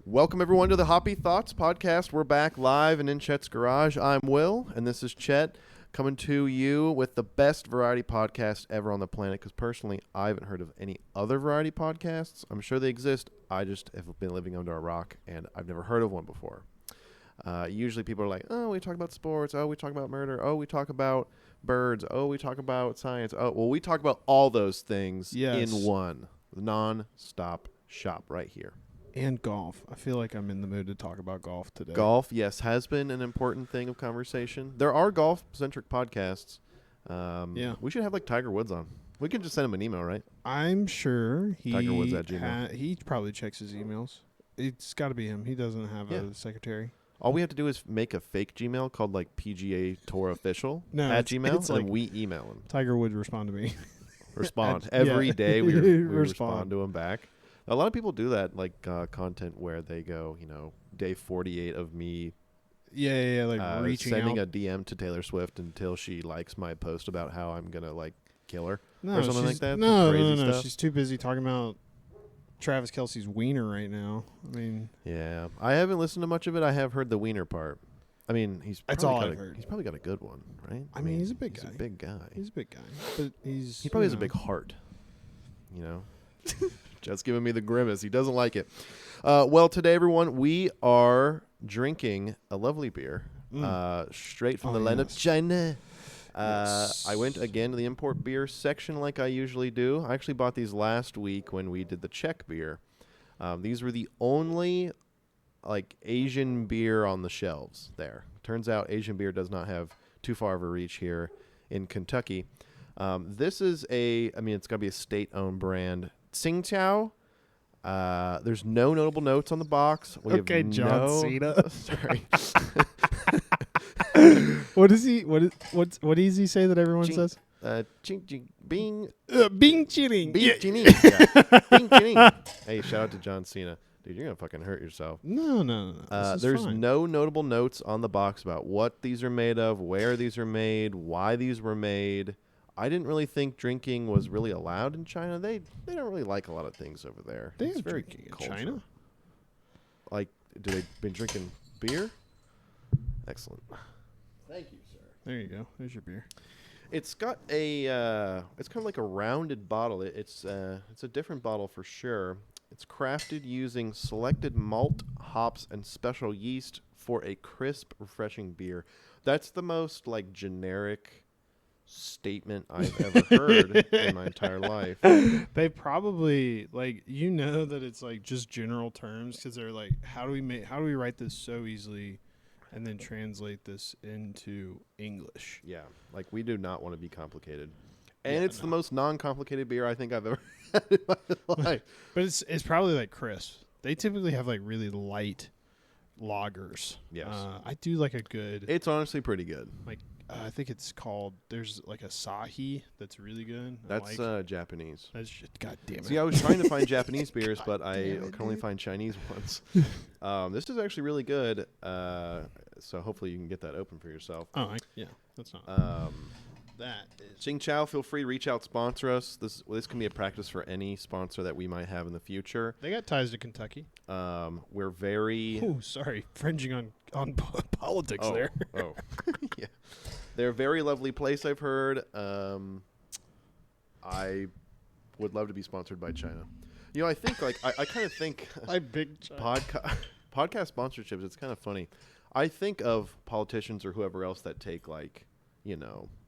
Welcome, everyone, to the Hoppy Thoughts podcast. We're back live and in Chet's garage. I'm Will, and this is Chet, coming to you with the best variety podcast ever on the planet, because personally, I haven't heard of any other variety podcasts. I'm sure they exist. I just have been living under a rock, and I've never heard of one before. Usually people are like, oh, we talk about sports. Oh, we talk about murder. Oh, we talk about birds. Oh, we talk about science. Oh, well, we talk about all those things in one non-stop shop right here. And golf. I feel like I'm in the mood to talk about golf today. Golf, yes, has been an important thing of conversation. There are golf-centric podcasts. Yeah. We should have, like, Tiger Woods on. We can just send him an email, right? I'm sure TigerWoods@gmail. He probably checks his emails. It's got to be him. He doesn't have a secretary. All we have to do is make a fake Gmail called, like, PGA Tour Official at Gmail, it's and like we email him. Tiger would respond to me. Respond. Every day we respond to him back. A lot of people do that, like content where they go, day 48 of me reaching sending out. a DM to Taylor Swift until she likes my post about how I'm going to, like, kill her No, or something like that. No. Stuff. She's too busy talking about Travis Kelce's wiener right now. I mean. Yeah. I haven't listened to much of it. I have heard the wiener part. I mean, that's all I've heard. He's probably got a good one, right? I mean, he's a big guy. He's a big guy. He's a big guy. But he probably has a big heart, Just giving me the grimace. He doesn't like it. Well, today, everyone, we are drinking a lovely beer straight from the land of China. I went again to the import beer section like I usually do. I actually bought these last week when we did the Czech beer. These were the only Asian beer on the shelves there. Turns out Asian beer does not have too far of a reach here in Kentucky. This is it's got to be a state-owned brand. Tsingtao. There's no notable notes on the box. John Cena. Sorry. What does he say that everyone says? Bing. Bing chilling. Bing chilling. Yeah. Bing chilling. Hey, shout out to John Cena. Dude, you're going to fucking hurt yourself. No. There's no notable notes on the box about what these are made of, where these are made, why these were made. I didn't really think drinking was really allowed in China. They don't really like a lot of things over there. It's very drinking in China. Like, do they been drinking beer? Excellent. Thank you, sir. There you go. There's your beer. It's got it's kind of like a rounded bottle. It's a different bottle for sure. It's crafted using selected malt, hops, and special yeast for a crisp, refreshing beer. That's the most generic statement I've ever heard in my entire life. They probably that it's just general terms because they're like, how do we write this so easily and then translate this into English? Yeah, we do not want to be complicated. And it's the most non-complicated beer I think I've ever had in my life. But it's probably crisp. They typically have really light lagers. Yes. I do a good. It's honestly pretty good. I think it's called. There's Asahi that's really good. That's Japanese. That's just, God damn it. See, I was trying to find Japanese beers, but I can only find Chinese ones. This is actually really good. So hopefully you can get that open for yourself. That's not. That is. Tsingtao, feel free to reach out, sponsor us. This can be a practice for any sponsor that we might have in the future. They got ties to Kentucky. We're very. Oh, sorry, fringing on politics there. Yeah. They're a very lovely place, I've heard. I would love to be sponsored by China. I think I kind of think big podcast sponsorships. It's kind of funny. I think of politicians or whoever else that take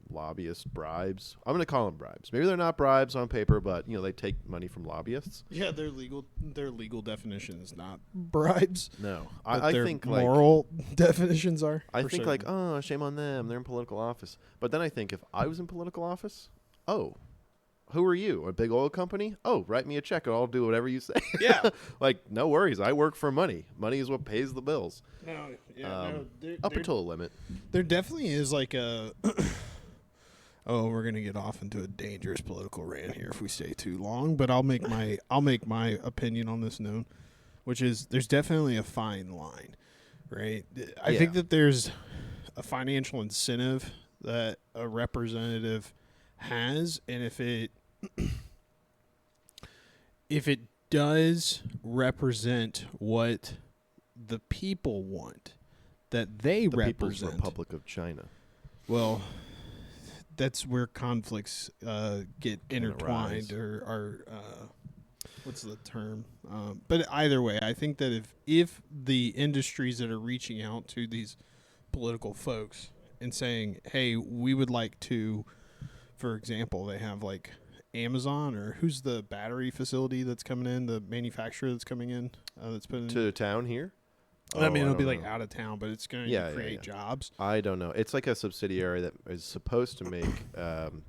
lobbyist bribes. I'm going to call them bribes. Maybe they're not bribes on paper, but they take money from lobbyists. Yeah, their legal definition is not bribes. No, I think moral definitions are. I think shame on them. They're in political office. But then I think if I was in political office, who are you? A big oil company? Oh, write me a check and I'll do whatever you say. Yeah. No worries. I work for money. Money is what pays the bills. No, yeah, up until a limit. There definitely is a. We're gonna get off into a dangerous political rant here if we stay too long. But I'll make my opinion on this known, which is there's definitely a fine line, right? I think that there's a financial incentive that a representative has, and if it does represent what the people want, that they The People's represent. Republic of China. Well, that's where conflicts get intertwined, arise. or what's the term? But either way, I think that if the industries that are reaching out to these political folks and saying, hey, we would like to, for example, they have like Amazon, or who's the battery facility that's coming in, the manufacturer that's coming in, that's putting To town here? I mean, it'll be don't like know. out of town, but it's going to create jobs. I don't know. It's like a subsidiary that is supposed to make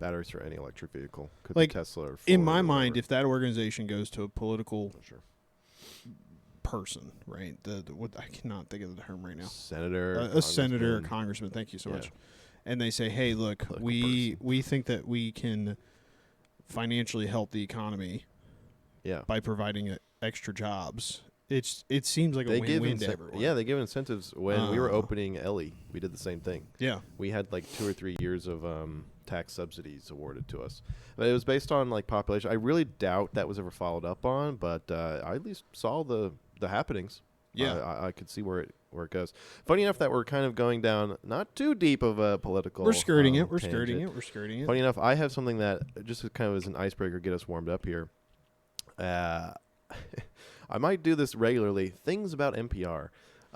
batteries for any electric vehicle. Could Like, be Tesla or Ford in my or mind, whatever. if that organization goes to a political Not sure. person, right? What I cannot think of the term right now. Senator, A senator, or congressman. congressman. Thank you so Yeah. much. And they say, "Hey, look, Political we think that we can financially help the economy Yeah. by providing extra jobs." It seems like a They give win-win to everyone. Yeah, they give incentives. When we were opening Ellie, we did the same thing. Yeah. We had like 2 or 3 years of tax subsidies awarded to us. But it was based on like population. I really doubt that was ever followed up on, but I at least saw the happenings. Yeah. I could see where it goes. Funny enough that we're kind of going down not too deep of a political. We're skirting it. We're tangent. skirting it. We're skirting it. Funny enough, I have something that just kind of as an icebreaker, get us warmed up here. I might do this regularly. Things about NPR.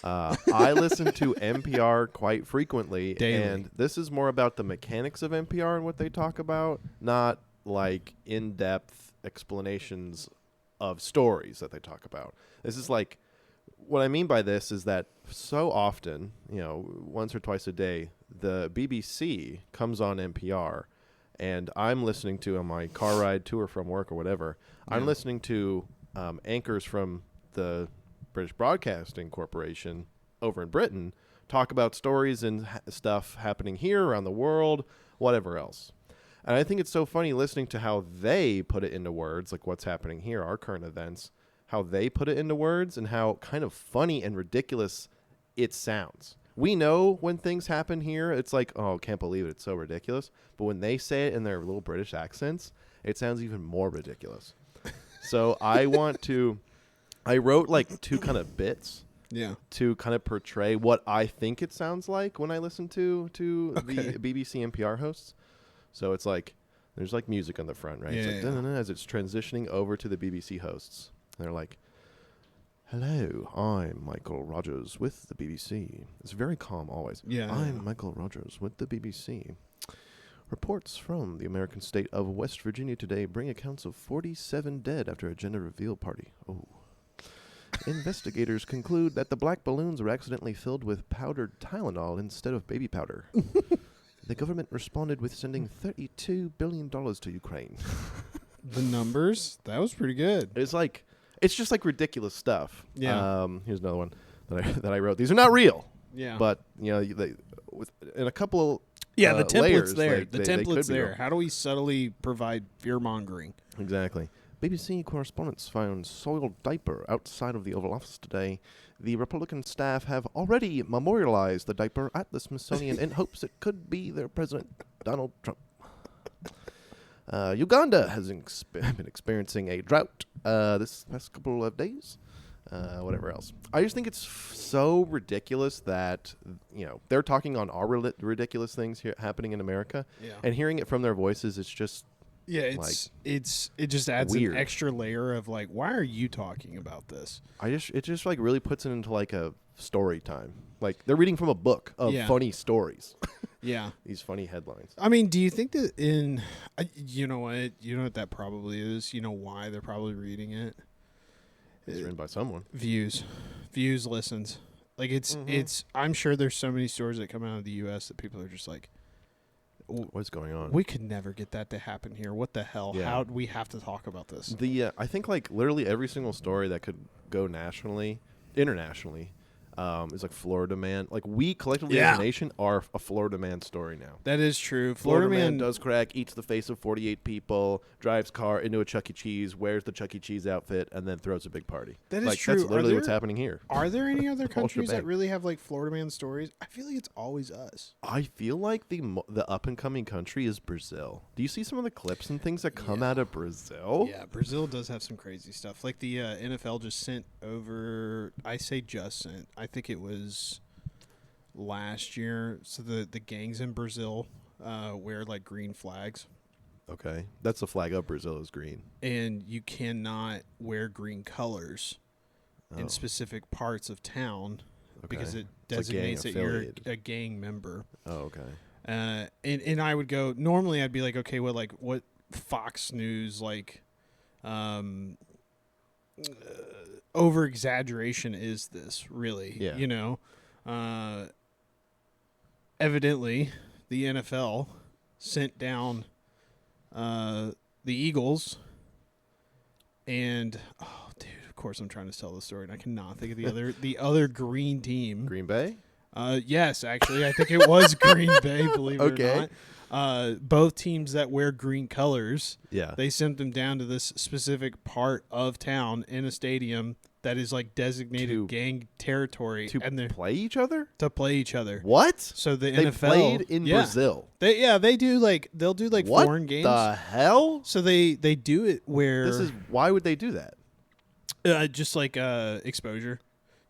I listen to NPR quite frequently, Daily. and this is more about the mechanics of NPR and what they talk about, not like in-depth explanations of stories that they talk about. This is like, what I mean by this is that so often, once or twice a day, the BBC comes on NPR, and I'm listening to on my car ride to or from work or whatever, I'm listening to anchors from the British Broadcasting Corporation over in Britain talk about stories and stuff happening here around the world, whatever else. And I think it's so funny listening to how they put it into words, like what's happening here, our current events, how they put it into words and how kind of funny and ridiculous it sounds. We know when things happen here, it's like, oh, can't believe it, it's so ridiculous. But when they say it in their little British accents, it sounds even more ridiculous. So I wrote like 2 kind of bits to kind of portray what I think it sounds like when I listen to the BBC NPR hosts. So it's like, there's like music on the front, right? It's like, dun-dun-dun, as it's transitioning over to the BBC hosts. And they're like, hello, I'm Michael Rogers with the BBC. It's very calm always. I'm Michael Rogers with the BBC. Reports from the American state of West Virginia today bring accounts of 47 dead after a gender reveal party. Oh. Investigators conclude that the black balloons were accidentally filled with powdered Tylenol instead of baby powder. The government responded with sending $32 billion to Ukraine. The numbers? That was pretty good. It's just like ridiculous stuff. Yeah. Here's another one that I wrote. These are not real. Yeah. But, in a couple the template's layers, there. they The could template's be there. real. How do we subtly provide fear-mongering? Exactly. BBC correspondents found soiled diaper outside of the Oval Office today. The Republican staff have already memorialized the diaper at the Smithsonian in hopes it could be their president, Donald Trump. Uganda has been experiencing a drought this past couple of days. Whatever else. I just think it's so ridiculous that, they're talking on our ridiculous things here happening in America. Yeah. And hearing it from their voices, it's just... Yeah, it just adds weird. an extra layer of like, why are you talking about this? It just like really puts it into like a story time. Like they're reading from a book of funny stories. Yeah. These funny headlines. I mean, do you think that you know what that probably is? You know why they're probably reading it? It's written by someone. Views, listens. Like it's I'm sure there's so many stories that come out of the U.S. that people are just like, what's going on? We could never get that to happen here. What the hell? Yeah. How do we have to talk about this? I think like literally every single story that could go internationally, Is like Florida Man. Like we collectively as a nation are a Florida Man story now. That is true. Florida Man does crack, eats the face of 48 people, drives car into a Chuck E. Cheese, wears the Chuck E. Cheese outfit, and then throws a big party. That is like, true. That's literally what's happening here. Are there any other countries that really have like Florida Man stories? I feel like it's always us. I feel like the up and coming country is Brazil. Do you see some of the clips and things that come out of Brazil? Yeah, Brazil does have some crazy stuff. Like the NFL just sent over. I say just sent. I think it was last year. So the gangs in Brazil wear like green flags. Okay, that's the flag of Brazil is green, and you cannot wear green colors in specific parts of town because it designates that you're a gang member. Oh, okay. And I would go. Normally, I'd be like, okay, well, like what Fox News like over exaggeration is this really? Yeah. You know, evidently the NFL sent down the Eagles and dude, of course I'm trying to tell the story and I cannot think of the other green team. Green Bay? Yes, actually, I think it was Green Bay, believe it or not. Both teams that wear green colors, they sent them down to this specific part of town in a stadium that is like designated gang territory to play each other. What? So the they NFL played in Brazil. They'll do like what foreign games. What the hell? So they do it where why would they do that? Just like exposure.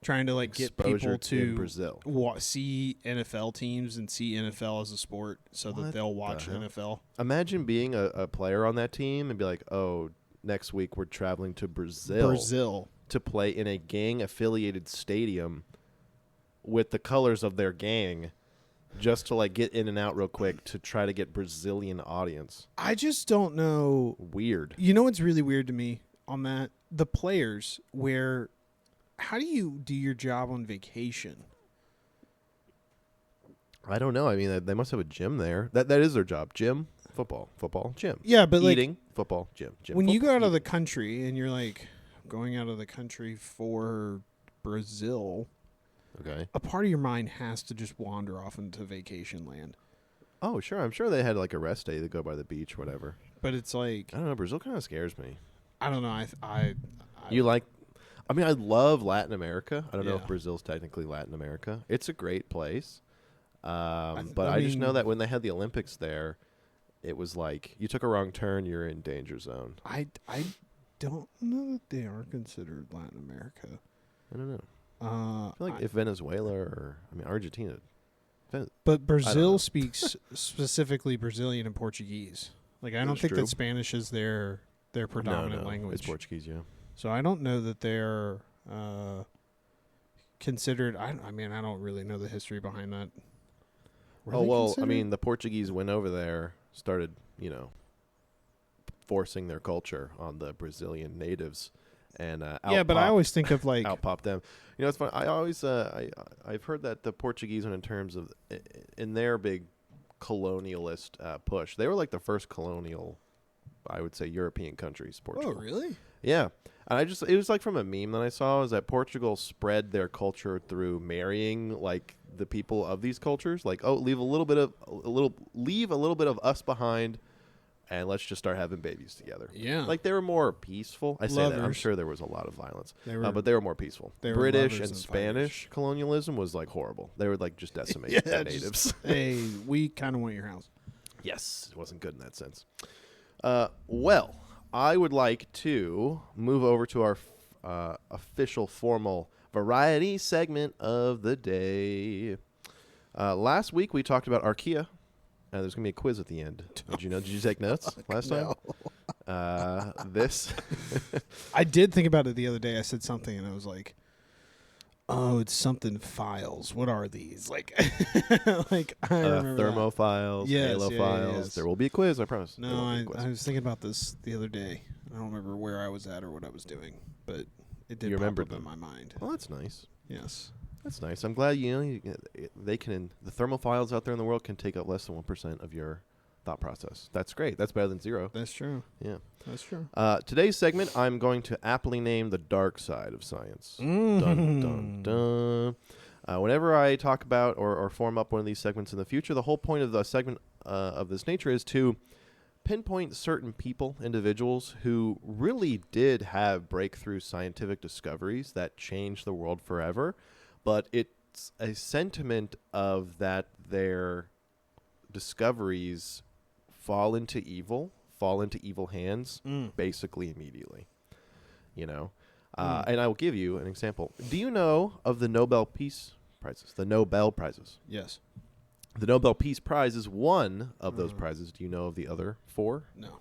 Trying to like get people to Brazil. See NFL teams and see NFL as a sport so that they'll watch NFL. Imagine being a player on that team and be like, oh, next week we're traveling to Brazil to play in a gang-affiliated stadium with the colors of their gang just to like get in and out real quick to try to get Brazilian audience. I just don't know. Weird. You know what's really weird to me on that? The players where... How do you do your job on vacation? I don't know. I mean, they must have a gym there. That is their job. Gym, football, gym. Yeah, but eating, like, football, gym. When you go out of the country and you're like going out of the country for Brazil, a part of your mind has to just wander off into vacation land. Oh, sure. I'm sure they had like a rest day to go by the beach, whatever. But it's like, I don't know. Brazil kind of scares me. I don't know. I mean, I love Latin America. I don't know if Brazil's technically Latin America. It's a great place. But I just know that when they had the Olympics there, it was like you took a wrong turn, you're in danger zone. I don't know that they are considered Latin America. I don't know. I feel like if Venezuela or, Argentina. But Brazil speaks specifically Brazilian and Portuguese. Like, I don't think that Spanish is their predominant language. It's Portuguese, yeah. So I don't know that they're considered. I don't really know the history behind that. The Portuguese went over there, started, forcing their culture on the Brazilian natives, and I always think of like out pop them. It's fun. I always I've heard that the Portuguese, in terms of in their big colonialist push, they were like the first colonial, I would say, European countries. Portugal. Oh, really? Yeah. And it was like from a meme that I saw, is that Portugal spread their culture through marrying like the people of these cultures. Like, oh, leave a little bit of us behind, and let's just start having babies together. Yeah. Like they were more peaceful. I say that. I'm sure there was a lot of violence, but they were more peaceful. British and Spanish colonialism was like horrible. They would like just decimate the natives. Hey, we kind of want your house. Yes, it wasn't good in that sense. Well, I would like to move over to our official formal variety segment of the day. Last week we talked about Archaea. There's going to be a quiz at the end. Did you know? Did you take notes last time? I did think about it the other day. I said something and I was like, oh, it's something files. What are these? Like, like I remember thermophiles, halophiles. Yes. There will be a quiz, I promise. No, I was thinking about this the other day. I don't remember where I was at or what I was doing, but it did pop up in my mind. Well, that's nice. Yes. That's nice. I'm glad, the thermophiles out there in the world can take up less than 1% of your thought process. That's great. That's better than zero. That's true. Yeah. That's true. Today's segment, I'm going to aptly name the dark side of science. Dun, dun, dun. Whenever I talk about or form up one of these segments in the future, the whole point of the segment of this nature is to pinpoint certain people, individuals who really did have breakthrough scientific discoveries that changed the world forever, but it's a sentiment of that their discoveries fall into evil hands, basically immediately, you know. And I will give you an example. Do you know of the Nobel Peace Prizes? The Nobel Prizes. Yes. The Nobel Peace Prize is one of those prizes. Do you know of the other 4? No.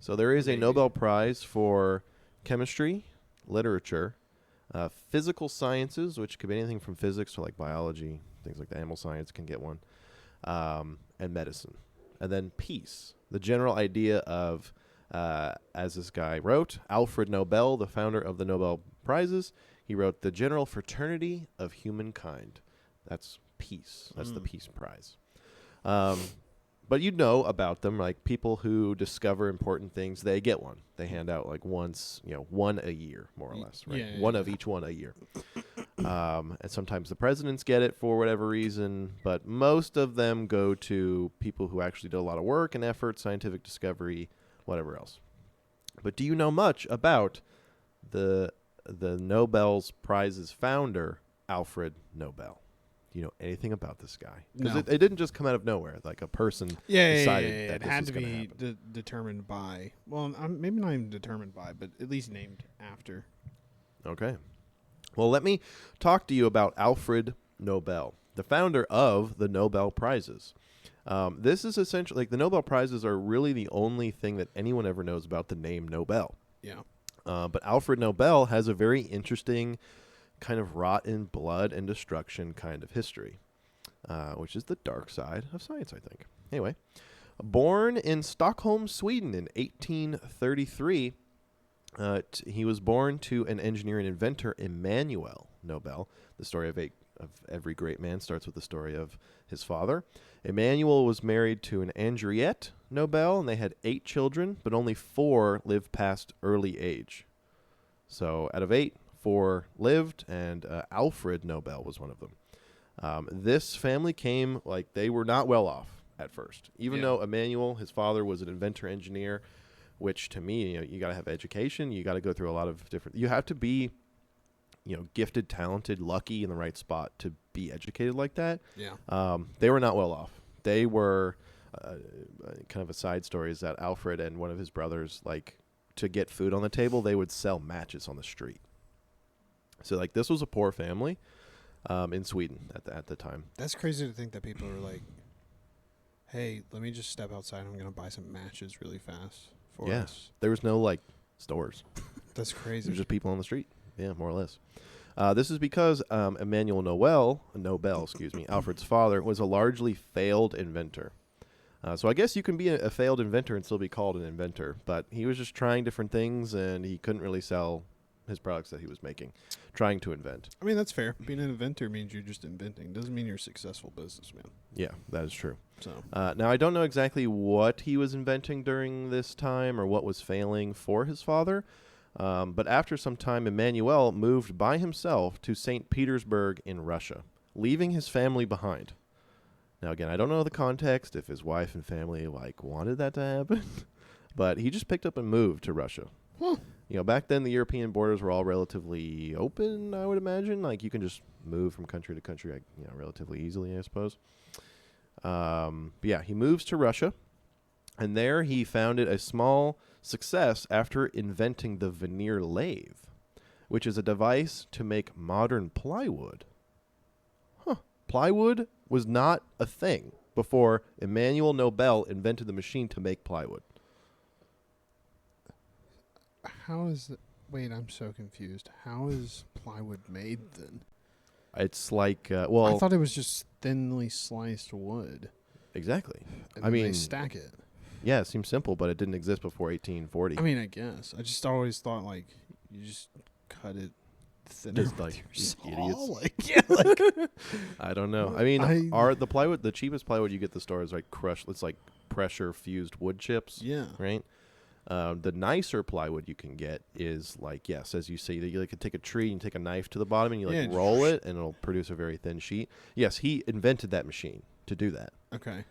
So there is Maybe. a Nobel Prize for chemistry, literature, physical sciences, which could be anything from physics to like biology, things like the animal science can get one, and medicine. And then peace, the general idea of, as this guy wrote, Alfred Nobel, the founder of the Nobel Prizes, he wrote the general fraternity of humankind. That's peace. That's the Peace Prize. But you know about them, like people who discover important things, they get one. They hand out like once, one a year, more or less, right? One of each one a year. And sometimes the presidents get it for whatever reason, but most of them go to people who actually did a lot of work and effort, scientific discovery, whatever else. But do you know much about the Nobel Prizes founder, Alfred Nobel? Do you know anything about this guy? Because No. it didn't just come out of nowhere. Like a person decided that it this had was to gonna be happen. determined by. Well, maybe not even determined by, but at least named after. Okay. Well, let me talk to you about Alfred Nobel, the founder of the Nobel Prizes. This is essentially, like, the Nobel Prizes are really the only thing that anyone ever knows about the name Nobel. Yeah. But Alfred Nobel has a very interesting kind of rotten blood and destruction kind of history, which is the dark side of science, I think. Anyway, born in Stockholm, Sweden in 1833, he was born to an engineer and inventor, Emmanuel Nobel. The story of every great man starts with the story of his father. Emmanuel was married to an Henriette Nobel, and they had 8 children, but only 4 lived past early age. So out of 8, 4 lived, and Alfred Nobel was one of them. This family came, like, they were not well off at first. Even though Emmanuel, his father, was an inventor engineer, which to me, you got to have education. You got to go through a lot of different, you have to be, gifted, talented, lucky in the right spot to be educated like that. Yeah. They were not well off. They were, kind of a side story is that Alfred and one of his brothers, like, to get food on the table, they would sell matches on the street. So, like, this was a poor family in Sweden at the time. That's crazy to think that people are like, hey, let me just step outside. I'm going to buy some matches really fast for us. There was no, like, stores. That's crazy. There's just people on the street. Yeah, more or less. This is because Emmanuel Nobel, Alfred's father, was a largely failed inventor. So I guess you can be a failed inventor and still be called an inventor, but he was just trying different things, and he couldn't really sell his products that he was making, trying to invent. I mean, that's fair. Being an inventor means you're just inventing. Doesn't mean you're a successful businessman. Yeah, that is true. So now, I don't know exactly what he was inventing during this time or what was failing for his father, but after some time, Emmanuel moved by himself to St. Petersburg in Russia, leaving his family behind. Now, again, I don't know the context, if his wife and family, like, wanted that to happen, but he just picked up and moved to Russia. Huh. Back then, the European borders were all relatively open, I would imagine. Like, you can just move from country to country, relatively easily, I suppose. But yeah, he moves to Russia, and there he founded a small success after inventing the veneer lathe, which is a device to make modern plywood. Plywood was not a thing before Emmanuel Nobel invented the machine to make plywood. how is it? Wait, I'm so confused. How is plywood made then? It's like, I thought it was just thinly sliced wood. Exactly. And I then mean, they stack it. Yeah, it seems simple, but it didn't exist before 1840. I mean, I guess. I just always thought, like, you just cut it thinner Just, with like, your you saw. idiots. Like, yeah, like, I don't know. I mean, the plywood, the cheapest plywood you get at the store is like crushed. It's like pressure fused wood chips, yeah. right? The nicer plywood you can get is like, yes, as you say, that you could take a tree and take a knife to the bottom and you like roll it and it'll produce a very thin sheet. Yes, he invented that machine to do that. Okay.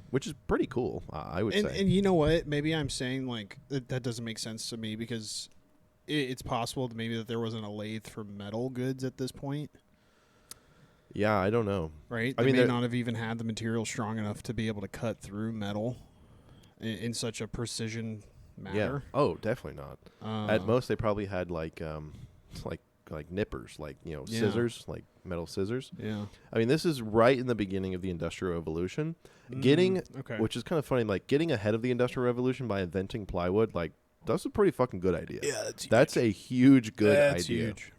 Which is pretty cool, I would say. And you know what? Maybe I'm saying like that doesn't make sense to me because it's possible that maybe that there wasn't a lathe for metal goods at this point. Yeah, I don't know. Right? They may not have even had the material strong enough to be able to cut through metal in such a precision manner. Yeah. Oh, definitely not. At most, they probably had like nippers, like scissors, like metal scissors. Yeah. I mean, this is right in the beginning of the Industrial Revolution. Which is kind of funny, like getting ahead of the Industrial Revolution by inventing plywood, like that's a pretty fucking good idea. Yeah, that's a huge good idea. That's huge.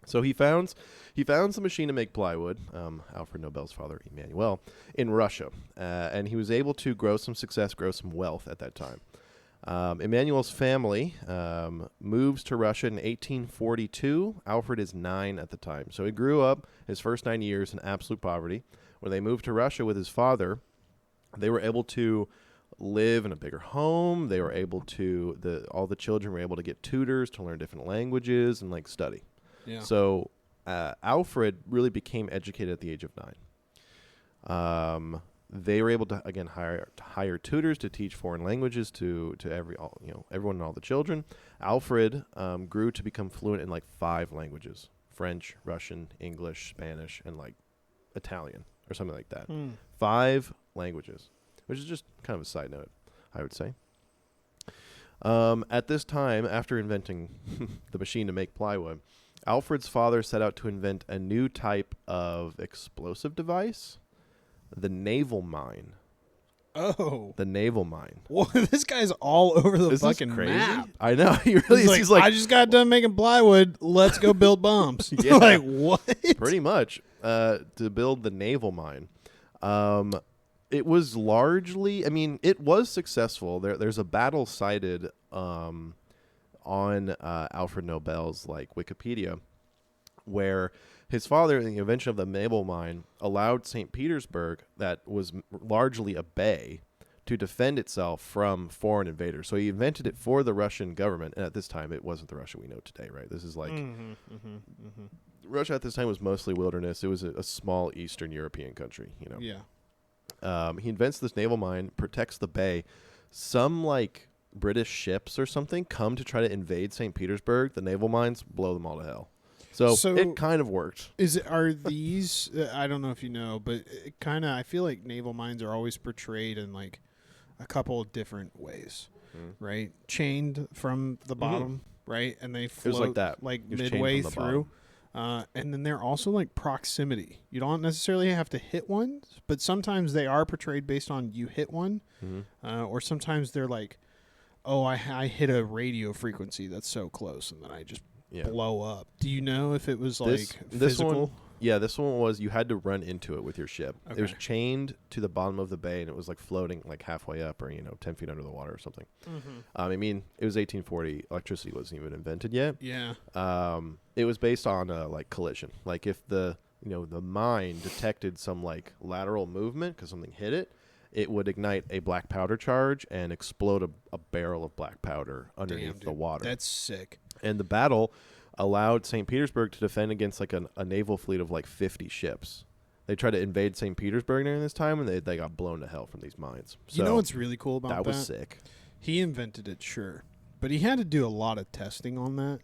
So he founds the machine to make plywood, Alfred Nobel's father, Emmanuel, in Russia. And he was able to grow some success, grow some wealth at that time. Emmanuel's family moves to Russia in 1842. Alfred is 9 at the time. So he grew up his first 9 years in absolute poverty. When they moved to Russia with his father, they were able to live in a bigger home. They were able to, all the children were able to get tutors to learn different languages and like study. Yeah. So Alfred really became educated at the age of 9. They were able to again hire tutors to teach foreign languages to everyone and all the children. Alfred grew to become fluent in like 5 languages: French, Russian, English, Spanish, and like Italian or something like that. 5 languages, which is just kind of a side note, I would say. At this time, after inventing the machine to make plywood, Alfred's father set out to invent a new type of explosive device, the naval mine. Oh. The naval mine. Well, this guy's all over the fucking map. I know. He really is. He's like, I just got done making plywood. Let's go build bombs. Yeah. Like, what? Pretty much. To build the naval mine. It was largely, it was successful. There's a battle cited on Alfred Nobel's like Wikipedia, where his father, in the invention of the naval mine, allowed St. Petersburg, that was largely a bay, to defend itself from foreign invaders. So he invented it for the Russian government, and at this time, it wasn't the Russia we know today, right? This is like Russia at this time was mostly wilderness. It was a small Eastern European country, Yeah. He invents this naval mine, protects the bay. Some like British ships or something come to try to invade St. Petersburg. The naval mines blow them all to hell. So it kind of worked. Are these? I don't know if you know, but it kind of. I feel like naval mines are always portrayed in like a couple of different ways, right? Chained from the bottom, right, and they float like that, like midway through. And then they're also like proximity. You don't necessarily have to hit one, but sometimes they are portrayed based on you hit one, or sometimes they're like, oh, I hit a radio frequency that's so close, and then I just blow up. Do you know if it was like physical? This one was you had to run into it with your ship. Okay. It was chained to the bottom of the bay, and it was like floating like halfway up or 10 feet under the water or something. It was 1840. Electricity wasn't even invented yet. Yeah. It was based on like collision. Like if the mine detected some like lateral movement because something hit it, it would ignite a black powder charge and explode a barrel of black powder underneath the water. That's sick. And the battle allowed St. Petersburg to defend against like a naval fleet of like 50 ships. They tried to invade St. Petersburg during this time, and they got blown to hell from these mines. So you know what's really cool about that? That was sick. He invented it, sure. But he had to do a lot of testing on that.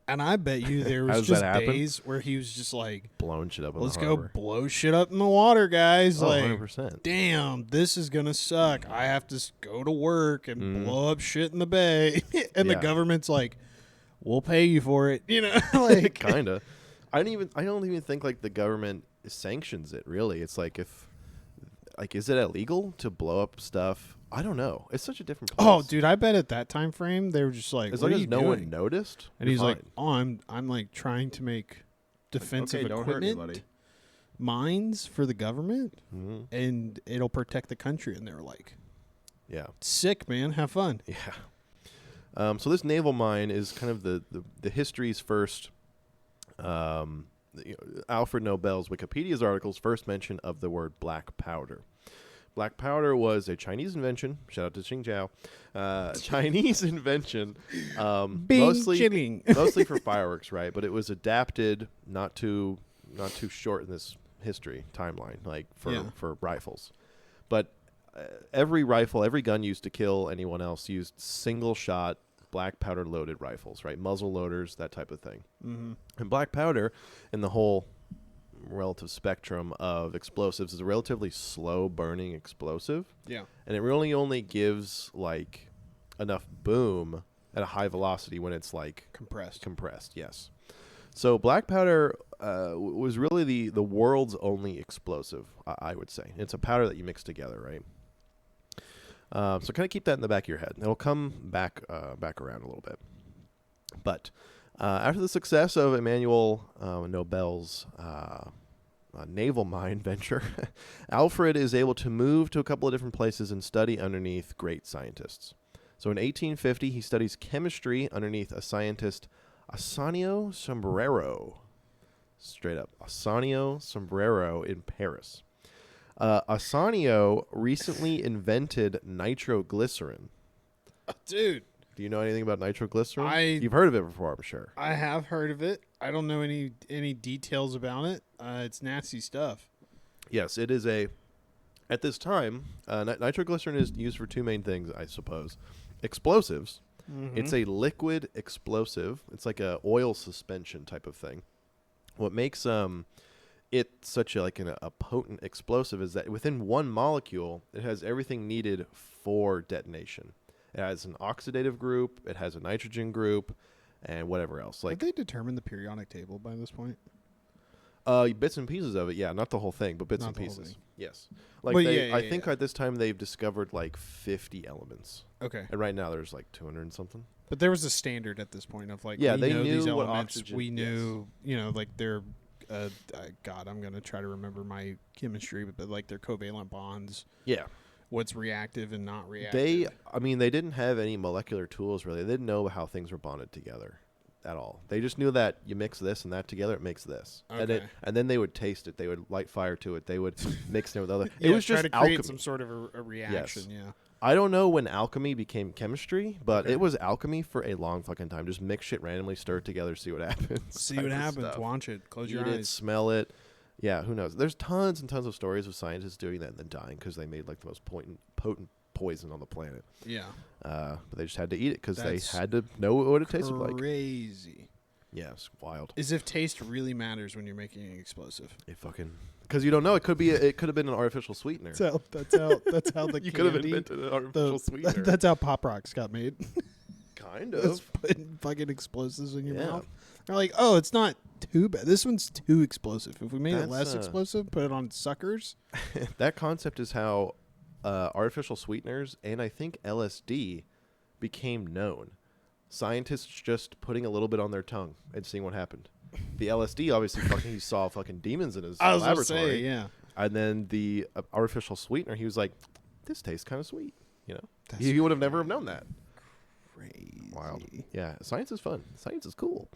And I bet you there was just days where he was just like, blowing shit up in let's the go harbor. Blow shit up in the water, guys. Oh, like, 100%. Damn, this is going to suck. I have to go to work and blow up shit in the bay. And the government's like, we'll pay you for it. Like kind of. I don't even think like the government sanctions it really. It's like is it illegal to blow up stuff? I don't know. It's such a different place. Oh, dude, I bet at that time frame they were just like, as what long are as no doing? one noticed. And he's like, "Oh, I'm like trying to make defensive equipment mines for the government, and it'll protect the country." And they were like, "Yeah, sick, man. Have fun." Yeah. So this naval mine is kind of the history's first. Alfred Nobel's Wikipedia's articles first mention of the word black powder. Black powder was a Chinese invention. Shout out to Xing Jiao. Chinese invention. Mostly for fireworks, right? But it was adapted not too short in this history timeline, like for rifles. But every gun used to kill anyone else used single shot black powder loaded rifles, right? Muzzle loaders, that type of thing. Mm-hmm. And black powder in the whole relative spectrum of explosives is a relatively slow burning explosive. Yeah. And it really only gives like enough boom at a high velocity when it's like compressed, yes. So black powder was really the world's only explosive, I would say. It's a powder that you mix together, right? So kind of keep that in the back of your head. It'll come back around a little bit. But after the success of Emmanuel Nobel's naval mine venture, Alfred is able to move to a couple of different places and study underneath great scientists. So in 1850, he studies chemistry underneath a scientist, Ascanio Sombrero. Straight up, Ascanio Sombrero in Paris. Ascanio recently invented nitroglycerin. Dude. Do you know anything about nitroglycerin? You've heard of it before, I'm sure. I have heard of it. I don't know any details about it. It's nasty stuff. Yes, it is at this time, nitroglycerin is used for two main things, I suppose. Explosives. Mm-hmm. It's a liquid explosive. It's like a oil suspension type of thing. What makes it such a potent explosive is that within one molecule, it has everything needed for detonation. It has an oxidative group, it has a nitrogen group, and whatever else. Have they determined the periodic table by this point? Bits and pieces of it, yeah, not the whole thing, but bits and pieces. Yes, I think at this time they've discovered like 50 elements. Okay, and right now there's like 200 and something. But there was a standard at this point of like, yeah, they knew these what elements. oxygen. We knew, like they're. God, I'm gonna try to remember my chemistry, but like their covalent bonds. Yeah. What's reactive and not reactive. They didn't have any molecular tools really. They didn't know how things were bonded together at all. They just knew that you mix this and that together, it makes this. Okay. And then they would taste it. They would light fire to it. They would mix it with other. It was try just to create alchemy. some sort of a reaction. Yes. Yeah. I don't know when alchemy became chemistry, but it was alchemy for a long fucking time. Just mix shit randomly, stir it together, see what happens. See what happens. Watch it. Close your eyes. Eat it, smell it. Yeah, who knows? There's tons and tons of stories of scientists doing that and then dying because they made like the most potent poison on the planet. Yeah. But they just had to eat it because they had to know what it tasted like. Crazy. Yeah, it's wild. As if taste really matters when you're making an explosive. It fucking because you don't know. It could have been an artificial sweetener. That's how the you could have invented an artificial sweetener. That's how Pop Rocks got made. Kind of. Just putting fucking explosives in your mouth. They're like, oh, it's not too bad. This one's too explosive. If we made it less explosive, put it on suckers. That concept is how artificial sweeteners and I think LSD became known. Scientists just putting a little bit on their tongue and seeing what happened. The LSD, obviously, he saw fucking demons in his laboratory. I was gonna say, yeah. And then the artificial sweetener, he was like, this tastes kind of sweet. You know, he would have never have known that. Crazy. Wild. Yeah, science is fun. Science is cool.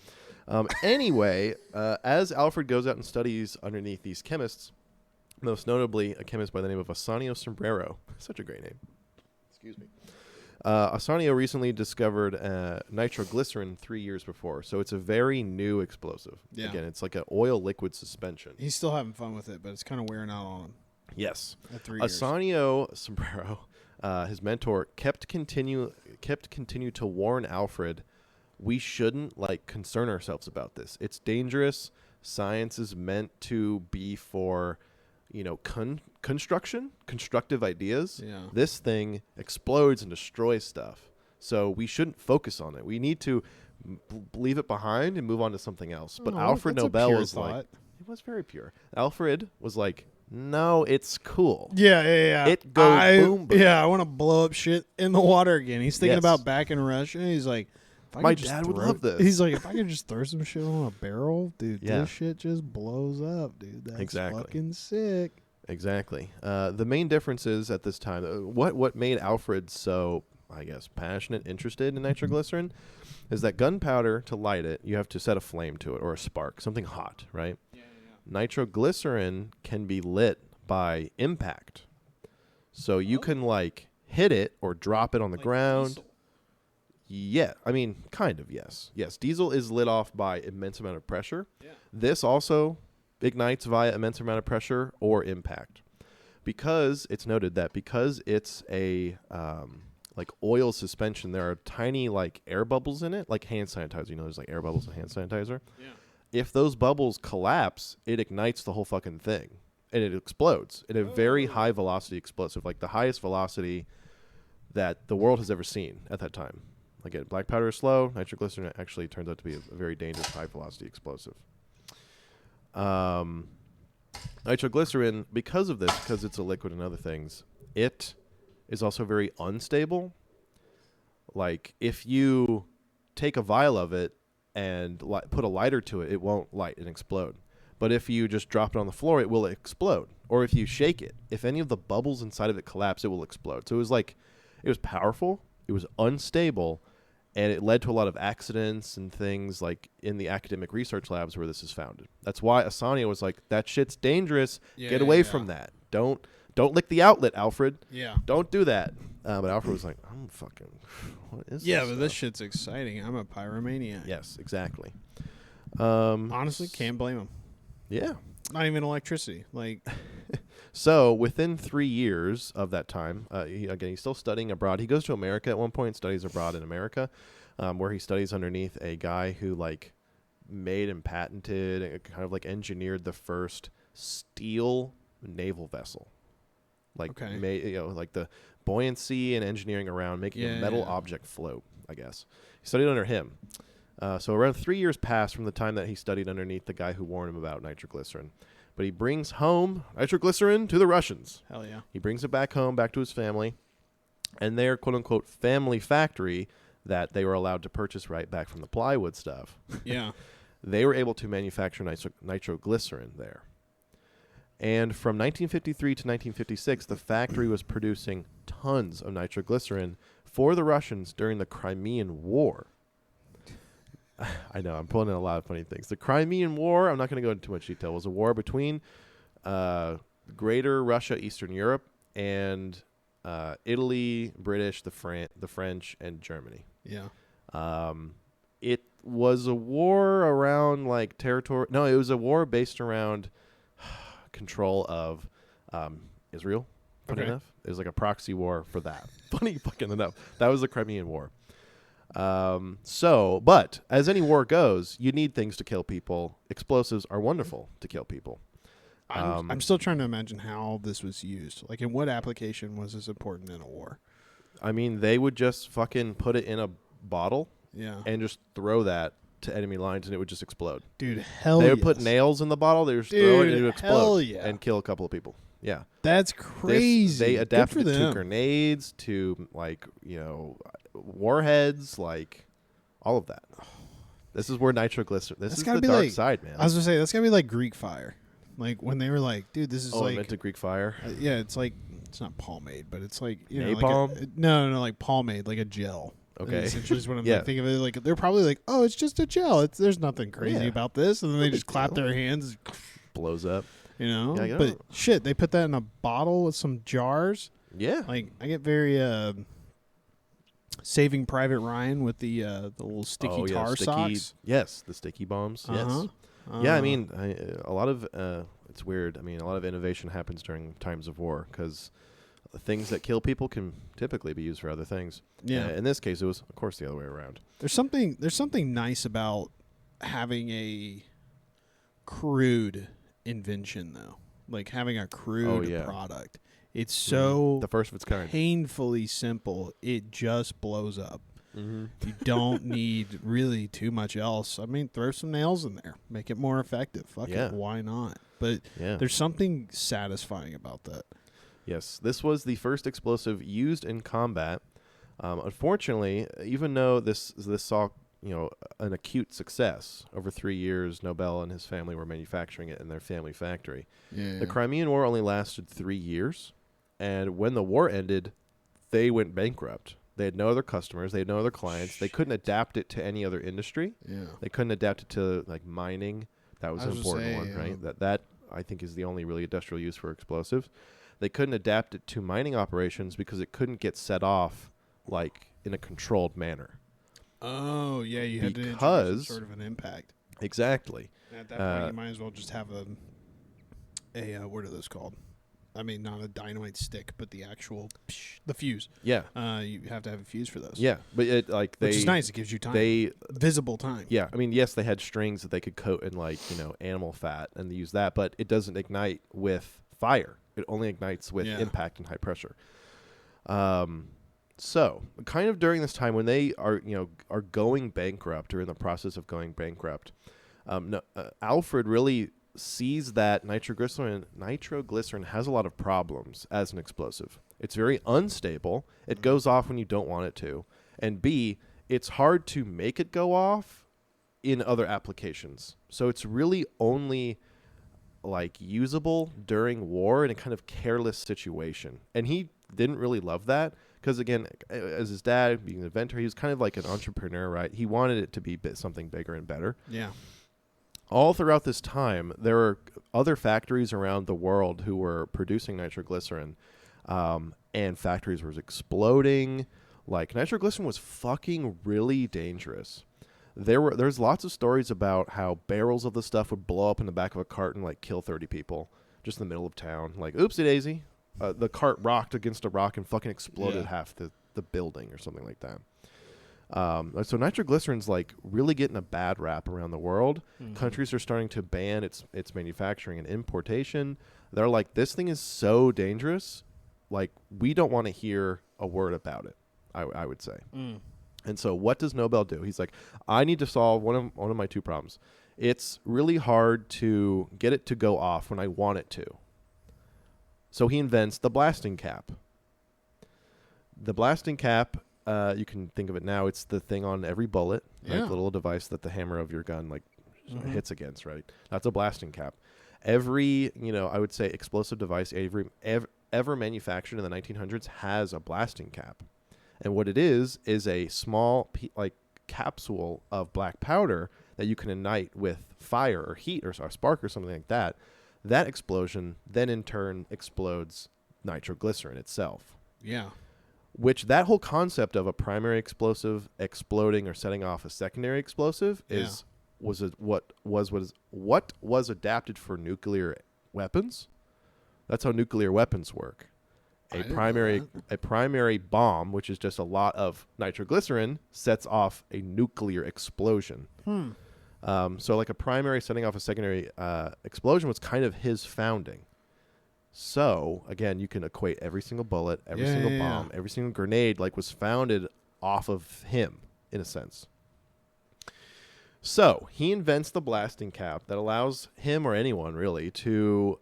Anyway, as Alfred goes out and studies underneath these chemists, most notably a chemist by the name of Ascanio Sombrero. Such a great name. Excuse me. Ascanio recently discovered nitroglycerin 3 years before, so it's a very new explosive. Yeah. Again, it's like an oil liquid suspension. He's still having fun with it, but it's kind of wearing out on him. Yes. At 3 years. Ascanio Sombrero, his mentor, kept continue to warn Alfred, we shouldn't concern ourselves about this. It's dangerous. Science is meant to be for constructive ideas. Yeah. This thing explodes and destroys stuff. So we shouldn't focus on it. We need to leave it behind and move on to something else. But Alfred Nobel was it was very pure. Alfred was like, no, it's cool. Yeah. It goes boom, boom. Yeah, I want to blow up shit in the water again. He's thinking about back in Russia. And he's like, my dad would love this. He's like, if I could just throw some shit on a barrel, dude, this shit just blows up, dude. That's fucking sick. Exactly. The main differences at this time, what made Alfred so, I guess, passionate, interested in nitroglycerin, is that gunpowder, to light it, you have to set a flame to it or a spark, something hot, right? Yeah. Nitroglycerin can be lit by impact. So you can like hit it or drop it on the ground. Diesel. Yeah, I mean, kind of, yes. Yes, diesel is lit off by immense amount of pressure. Yeah. This also ignites via immense amount of pressure or impact. Because it's noted that because it's a like oil suspension, there are tiny like air bubbles in it, like hand sanitizer. You know, there's like air bubbles in hand sanitizer. Yeah. If those bubbles collapse, it ignites the whole fucking thing. And it explodes in a very high velocity explosive, like the highest velocity that the world has ever seen at that time. Again, black powder is slow. Nitroglycerin actually turns out to be a very dangerous high velocity explosive. Nitroglycerin, because of this, because it's a liquid and other things, it is also very unstable. Like if you take a vial of it and put a lighter to it, it won't light and explode. But if you just drop it on the floor, it will explode. Or if you shake it, if any of the bubbles inside of it collapse, it will explode. So it was like, it was powerful, it was unstable, and it led to a lot of accidents and things like in the academic research labs where this is founded. That's why Asania was like, that shit's dangerous. Get away from that. Don't lick the outlet, Alfred. Yeah. Don't do that. But Alfred was like, I'm fucking, what is this? Yeah, but stuff? this shit's exciting. I'm a pyromaniac. Yes, exactly. Honestly, can't blame him. Yeah. Not even electricity. Like, so within 3 years of that time, he's still studying abroad. He goes to America at one point, studies abroad in America, where he studies underneath a guy who like made and patented and kind of like engineered the first steel naval vessel. Like like the buoyancy and engineering around making a metal object float, I guess. He studied under him. So around 3 years passed from the time that he studied underneath the guy who warned him about nitroglycerin. But he brings home nitroglycerin to the Russians. Hell yeah. He brings it back home, back to his family. And their quote-unquote family factory that they were allowed to purchase right back from the plywood stuff. Yeah. They were able to manufacture nitroglycerin there. And from 1953 to 1956, the factory was producing tons of nitroglycerin for the Russians during the Crimean War. I know, I'm pulling in a lot of funny things. The Crimean War, I'm not going to go into too much detail, was a war between Greater Russia, Eastern Europe, and Italy, British, the French, and Germany. Yeah. It was a war around like territory. No, it was a war based around control of Israel. Funny enough, it was like a proxy war for that. Funny fucking enough, that was the Crimean War. But as any war goes, you need things to kill people. Explosives are wonderful to kill people. I'm still trying to imagine how this was used. Like, in what application was this important in a war? I mean, they would just fucking put it in a bottle and just throw that to enemy lines, and it would just explode. Dude, hell They would put nails in the bottle, they would just throw it, and it would explode and kill a couple of people. Yeah. That's crazy. They adapted it to grenades, to, like, warheads, like, all of that. This is where nitroglycerin, this is the dark side, man. I was going to say, that's got to be like Greek fire. Like, when they were like, dude, this is like... invented Greek fire? Yeah, it's like, it's not pomade, but it's like, napalm? Like no, like pomade, like a gel. Okay. Essentially is what I'm thinking of it. Like, they're probably like, oh, it's just a gel. There's nothing crazy about this. And then they just clap their hands. Blows up. You know? Yeah, but shit, they put that in a bottle with some jars. Yeah. Like, I get very Saving Private Ryan with the little sticky tar socks. Yes, the sticky bombs. Yes. Yeah, I mean, a lot of it's weird. I mean, a lot of innovation happens during times of war because things that kill people can typically be used for other things. Yeah. In this case, it was, of course, the other way around. There's something nice about having a crude invention, though. Like having a crude product. It's so the first of its kind. Painfully simple. It just blows up. You don't need really too much else. I mean, throw some nails in there. Make it more effective. Fuck it. Why not? But there's something satisfying about that. Yes. This was the first explosive used in combat. Unfortunately, even though this saw an acute success over 3 years, Nobel and his family were manufacturing it in their family factory. The Crimean War only lasted 3 years. And when the war ended, they went bankrupt. They had no other customers. They had no other clients. They couldn't adapt it to any other industry. Yeah. They couldn't adapt it to like mining. That was an important one, right? That I think is the only really industrial use for explosives. they couldn't adapt it to mining operations because it couldn't get set off like in a controlled manner. Oh, yeah, you had to introduce some sort of an impact. Exactly. And at that point, you might as well just have a what are those called? I mean, not a dynamite stick, but the actual the fuse. Yeah. You have to have a fuse for those. Yeah, but which is nice. It gives you time. Visible time. Yeah, I mean, yes, they had strings that they could coat in animal fat and use that, but it doesn't ignite with fire. It only ignites with impact and high pressure. So, kind of during this time when they are going bankrupt or in the process of going bankrupt, Alfred really sees that nitroglycerin has a lot of problems as an explosive. It's very unstable. It goes off when you don't want it to. And B, it's hard to make it go off in other applications. So it's really only usable during war in a kind of careless situation. And he didn't really love that because, again, as his dad being an inventor, he was kind of like an entrepreneur, right? He wanted it to be something bigger and better. Yeah. All throughout this time, there were other factories around the world who were producing nitroglycerin, and factories were exploding. Like, nitroglycerin was fucking really dangerous. There's lots of stories about how barrels of the stuff would blow up in the back of a cart and kill 30 people just in the middle of town. Like, oopsie daisy. The cart rocked against a rock and fucking exploded half the building or something like that. So nitroglycerin's really getting a bad rap around the world. Mm-hmm. Countries are starting to ban its manufacturing and importation. They're like, this thing is so dangerous. We don't want to hear a word about it, I would say. Mm. And so what does Nobel do? He's like, I need to solve one of my two problems. It's really hard to get it to go off when I want it to. So he invents the blasting cap. The blasting cap, you can think of it now. It's the thing on every bullet, right? The little device that the hammer of your gun hits against, right? That's a blasting cap. Every, I would say explosive device ever manufactured in the 1900s has a blasting cap. And what it is a small capsule of black powder that you can ignite with fire or heat or a spark or something like that. That explosion then in turn explodes nitroglycerin itself. Yeah. Which that whole concept of a primary explosive exploding or setting off a secondary explosive what was adapted for nuclear weapons. That's how nuclear weapons work. A primary bomb, which is just a lot of nitroglycerin, sets off a nuclear explosion. So a primary setting off a secondary explosion was kind of his founding. So, again, you can equate every single bullet, every single bomb, every single grenade was founded off of him, in a sense. So, he invents the blasting cap that allows him or anyone, really, to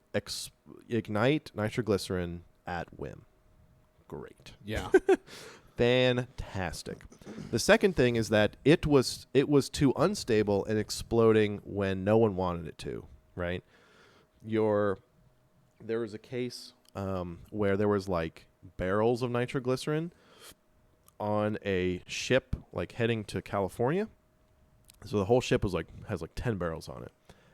ignite nitroglycerin at whim. Great. Yeah. Fantastic. The second thing is that it was too unstable and exploding when no one wanted it to, right? There was a case where there was barrels of nitroglycerin on a ship heading to California. So the whole ship has 10 barrels on it.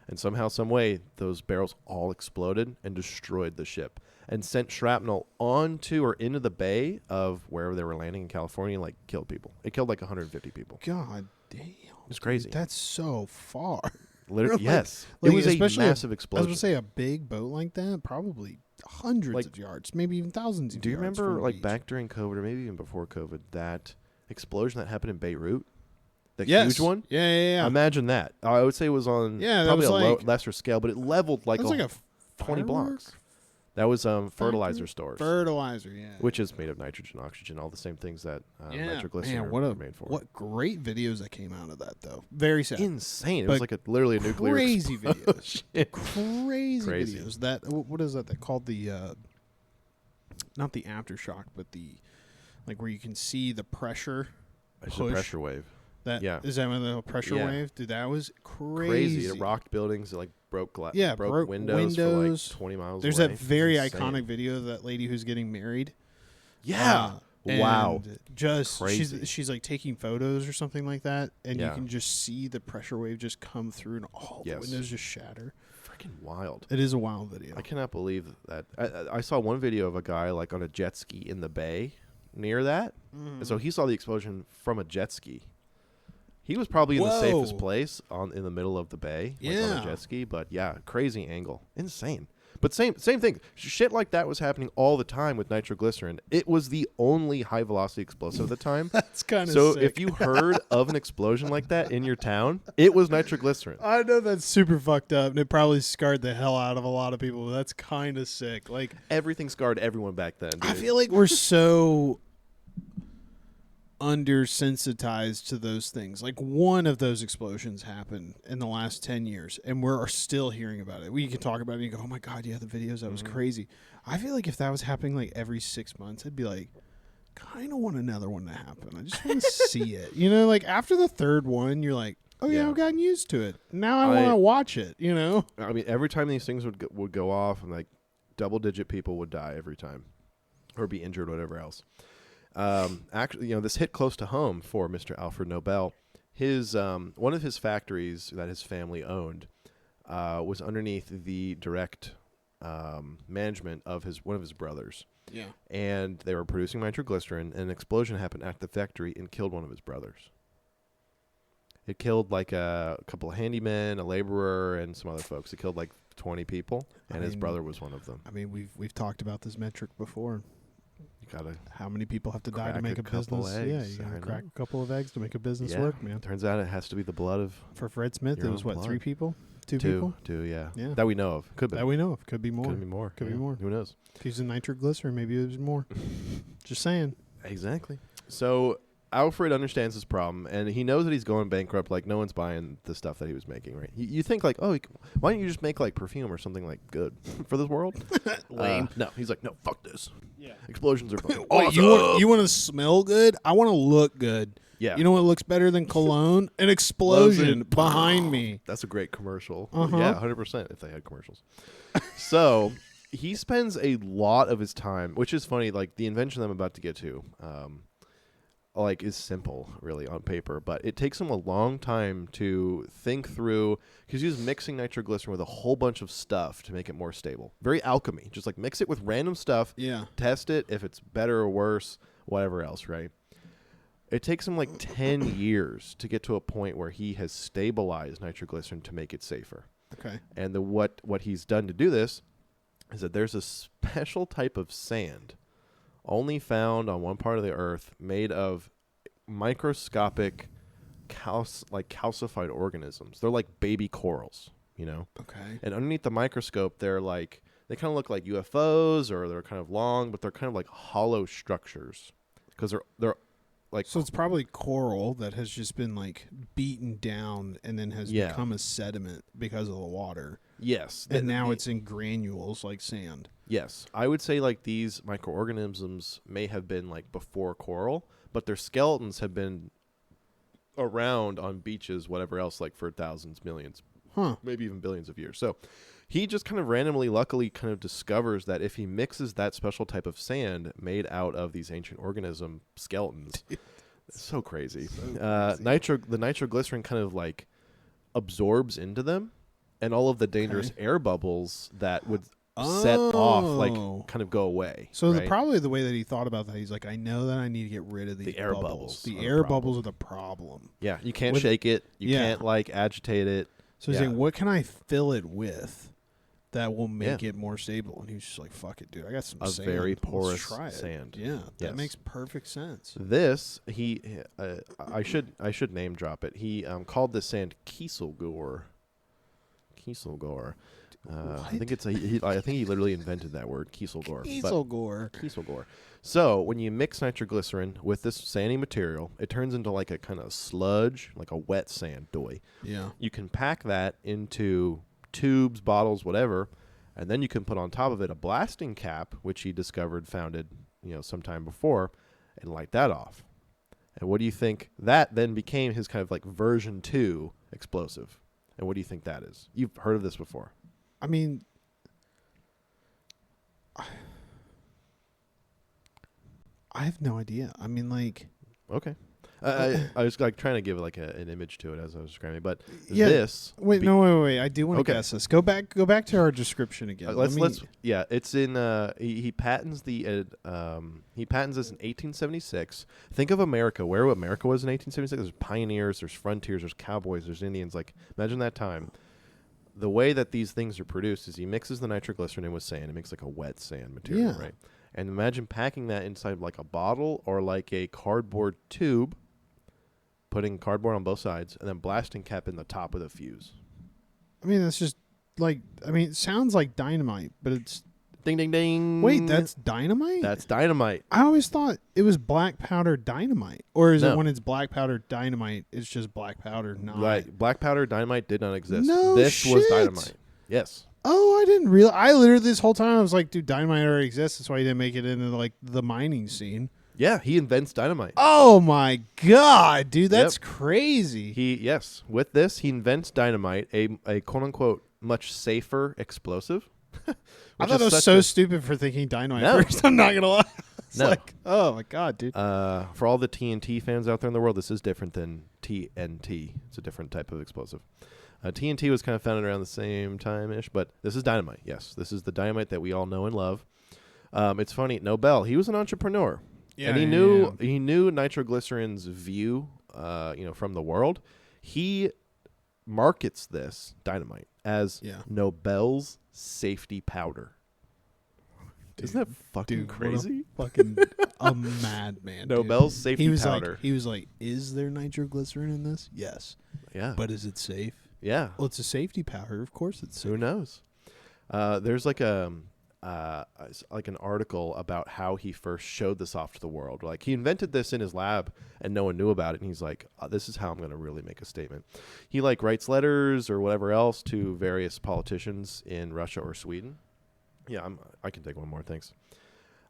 And somehow, some way, those barrels all exploded and destroyed the ship and sent shrapnel onto or into the bay of wherever they were landing in California and killed people. It killed 150 people. God damn. It's crazy. Dude, that's so far. Literally, yes. It was a massive explosion. I was going to say a big boat like that, probably hundreds of yards, maybe even thousands of yards. Do you remember back during COVID or maybe even before COVID, that explosion that happened in Beirut? The huge one? Yeah. Imagine that. I would say it was on probably a lesser scale, but it leveled a 20 blocks. That was fertilizer stores. Fertilizer, yeah. Which is made of nitrogen, oxygen, all the same things that nitroglycerin are made for. What great videos that came out of that, though. Very sad. Insane. It was literally a nuclear crazy videos. Crazy videos. That what is that? They called the not the aftershock, but the where you can see the pressure. It's a pressure wave. Is that the pressure wave? Dude, that was crazy. It rocked buildings. It broke glass. Broke windows for 20 miles There's away. that very iconic video of that lady who's getting married. Yeah. Wow. Just crazy. she's taking photos or something like that, and you can just see the pressure wave just come through, and all the windows just shatter. fucking wild. It is a wild video. I cannot believe that. I saw one video of a guy like on a jet ski in the bay near that. And so he saw the explosion from a jet ski. He was probably in the safest place in the middle of the bay, like on a jet ski. But yeah, crazy angle, insane. But same thing. Shit like that was happening all the time with nitroglycerin. It was the only high velocity explosive at the time. That's kind of so. sick. If you heard of an explosion like that in your town, it was nitroglycerin. I know that's super fucked up, and it probably scarred the hell out of a lot of people. But that's kind of sick. Like everything scarred everyone back then. Dude. I feel like we're so undersensitized to those things. Like one of those explosions happened in the last 10 years and we're still hearing about it. We can talk about it and you go, oh my God, yeah, the videos, that was crazy. I feel like if that was happening like every 6 months, I'd be like, kind of want another one to happen. I just want to see it. You know, like after the third one, you're like, oh yeah, I've gotten used to it. Now I want to watch it, you know? I mean, every time these things would go off and like double-digit people would die every time or be injured, whatever else. Actually, you know, this hit close to home for Mr. Alfred Nobel. His one of his factories that his family owned was underneath the direct management of one of his brothers. Yeah, and they were producing nitroglycerin, and an explosion happened at the factory and killed one of his brothers. It killed like a couple of handymen, a laborer, and some other folks. It killed like 20 people, and his brother was one of them. I mean, we've talked about this metric before. You gotta how many people have to die to make a business? Eggs. Yeah, you gotta crack a couple of eggs to make a business work, man. Turns out it has to be the blood of. For Fred Smith, it was what, blood. 3 people? Two people? Two, yeah. That we know of. Could be. That we know of. Could be more. Could be more. Could be more. Who knows? If he's in nitroglycerin, maybe it was more. Just saying. Exactly. So Alfred understands his problem, and he knows that he's going bankrupt. Like, no one's buying the stuff that he was making, right? You think, like, oh, why don't you just make, like, perfume or something, like, good for this world? Lame. No, he's like, no, fuck this. Yeah. Explosions are fucking Wait, awesome. you want to smell good? I want to look good. Yeah. You know what looks better than cologne? An explosion behind me. That's a great commercial. Uh-huh. Yeah, 100% if they had commercials. So he spends a lot of his time, which is funny, like, the invention I'm about to get to, like, is simple, really, on paper, but it takes him a long time to think through, because he was mixing nitroglycerin with a whole bunch of stuff to make it more stable. Very alchemy. Just, like, mix it with random stuff, test it, if it's better or worse, whatever else, right? It takes him, like, 10 years to get to a point where he has stabilized nitroglycerin to make it safer. Okay. And what he's done to do this is that there's a special type of sand only found on one part of the earth, made of microscopic calcified organisms. They're like baby corals, you know? Okay. And underneath the microscope, they kind of look like UFOs, or they're kind of long, but they're kind of like hollow structures, because they're like. So it's probably coral that has just been like beaten down and then has become a sediment because of the water. Yes. And now it's in granules like sand. Yes. I would say like these microorganisms may have been like before coral, but their skeletons have been around on beaches, whatever else, like for thousands, millions, maybe even billions of years. So he just kind of randomly, luckily, kind of discovers that if he mixes that special type of sand made out of these ancient organism skeletons, it's so crazy. The nitroglycerin kind of like absorbs into them, and all of the dangerous air bubbles that would set off, like, kind of go away. So probably the way that he thought about that, he's like, I know that I need to get rid of these air bubbles. The air bubbles are the problem. Yeah, you can't shake it. You can't like agitate it. So he's saying, what can I fill it with that will make it more stable? And he's just like, fuck it, dude. I got some sand. Very porous try it. sand. Yeah, that makes perfect sense. This, I should name drop it. He called this sand Kieselgor. Kieselgor. I think I think he literally invented that word, Kieselgor. Kieselgor. So when you mix nitroglycerin with this sandy material, it turns into like a kind of sludge, like a wet sand doy. Yeah. You can pack that into tubes, bottles, whatever, and then you can put on top of it a blasting cap, which he discovered, founded, sometime before, and light that off. And what do you think? That then became his kind of like version 2 explosive. And what do you think that is? You've heard of this before. I mean, I have no idea. I mean, like... Okay. I was like trying to give like an image to it as I was describing, but Yeah. this. Wait, wait. I do want to Okay. guess this. Go back to our description again. Let's yeah. It's in. He patents the. He patents this in 1876. Think of America. Where America was in 1876. There's pioneers. There's frontiers. There's cowboys. There's Indians. Like imagine that time. The way that these things are produced is he mixes the nitroglycerin in with sand. It makes like a wet sand material, right? And imagine packing that inside like a bottle or like a cardboard tube, putting cardboard on both sides, and then blasting cap in the top with a fuse. I mean, that's just like, it sounds like dynamite, but it's... Ding, ding, ding. Wait, that's dynamite? That's dynamite. I always thought it was black powder dynamite. Or is No. it when it's black powder dynamite, it's just black powder, not... Right. Black powder dynamite did not exist. No This shit. was dynamite. Yes. Oh, I didn't realize. I literally this whole time I was like, dude, dynamite already exists. That's why he didn't make it into like the mining scene. Yeah, he invents dynamite. Oh my god, dude, that's crazy. With this, he invents dynamite, a quote unquote much safer explosive. I thought it was so stupid for thinking dynamite No. first. I'm not gonna lie. It's No. like, oh my god, dude. For all the TNT fans out there in the world, this is different than TNT. It's a different type of explosive. TNT was kind of founded around the same time-ish, but this is dynamite. Yes, this is the dynamite that we all know and love. It's funny, Nobel, he was an entrepreneur. Yeah, and he knew nitroglycerin's view, from the world. He markets this dynamite as Nobel's safety powder. Dude, Isn't that fucking crazy? Fucking a madman. Nobel's safety powder. He was like, is there nitroglycerin in this? Yes. Yeah. But is it safe? Yeah. Well, it's a safety powder. Of course it's safe. Who knows? There's like an article about how he first showed this off to the world. Like he invented this in his lab and no one knew about it. And he's like, this is how I'm going to really make a statement. He like writes letters or whatever else to various politicians in Russia or Sweden. Yeah, I can take one more. Thanks.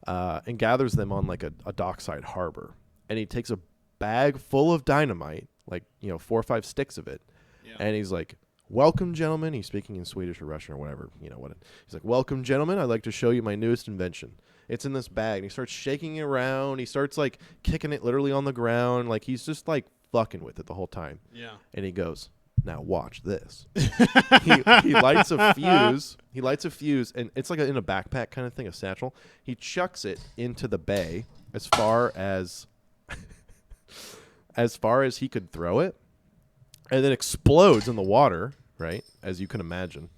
And gathers them on like a dockside harbor. And he takes a bag full of dynamite, like, 4 or 5 sticks of it. Yeah. And he's like, welcome, gentlemen. He's speaking in Swedish or Russian or whatever. He's like, welcome, gentlemen. I'd like to show you my newest invention. It's in this bag. And he starts shaking it around. He starts like kicking it literally on the ground. Like he's just like fucking with it the whole time. Yeah. And he goes, now watch this. he lights a fuse. He lights a fuse, and it's like in a backpack kind of thing, a satchel. He chucks it into the bay as far as he could throw it, and then explodes in the water, right? As you can imagine.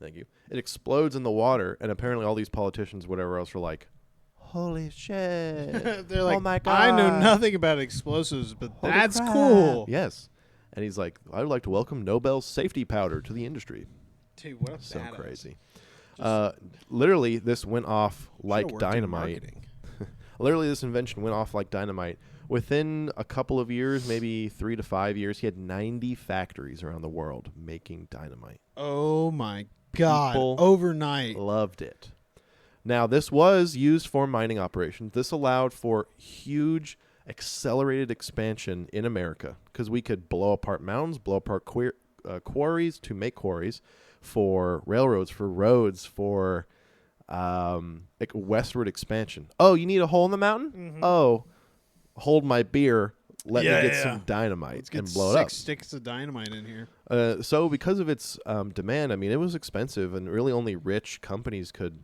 Thank you. It explodes in the water, and apparently all these politicians, whatever else, were like, holy shit. They're like, oh my God. I know nothing about explosives, but Holy that's crap. cool. Yes. And he's like, I would like to welcome Nobel's safety powder to the industry. Dude, what a So badass. crazy. Literally, this went off like dynamite. Literally, this invention went off like dynamite. Within a couple of years, maybe 3 to 5 years, he had 90 factories around the world making dynamite. Oh, my God. People overnight. Loved it. Now, this was used for mining operations. This allowed for huge accelerated expansion in America because we could blow apart mountains, blow apart quarries to make quarries for railroads, for roads, for like westward expansion. Oh, you need a hole in the mountain? Mm-hmm. Oh, hold my beer. Let me get some dynamite and blow it up. 6 sticks of dynamite in here. So because of its demand, I mean, it was expensive, and really only rich companies could,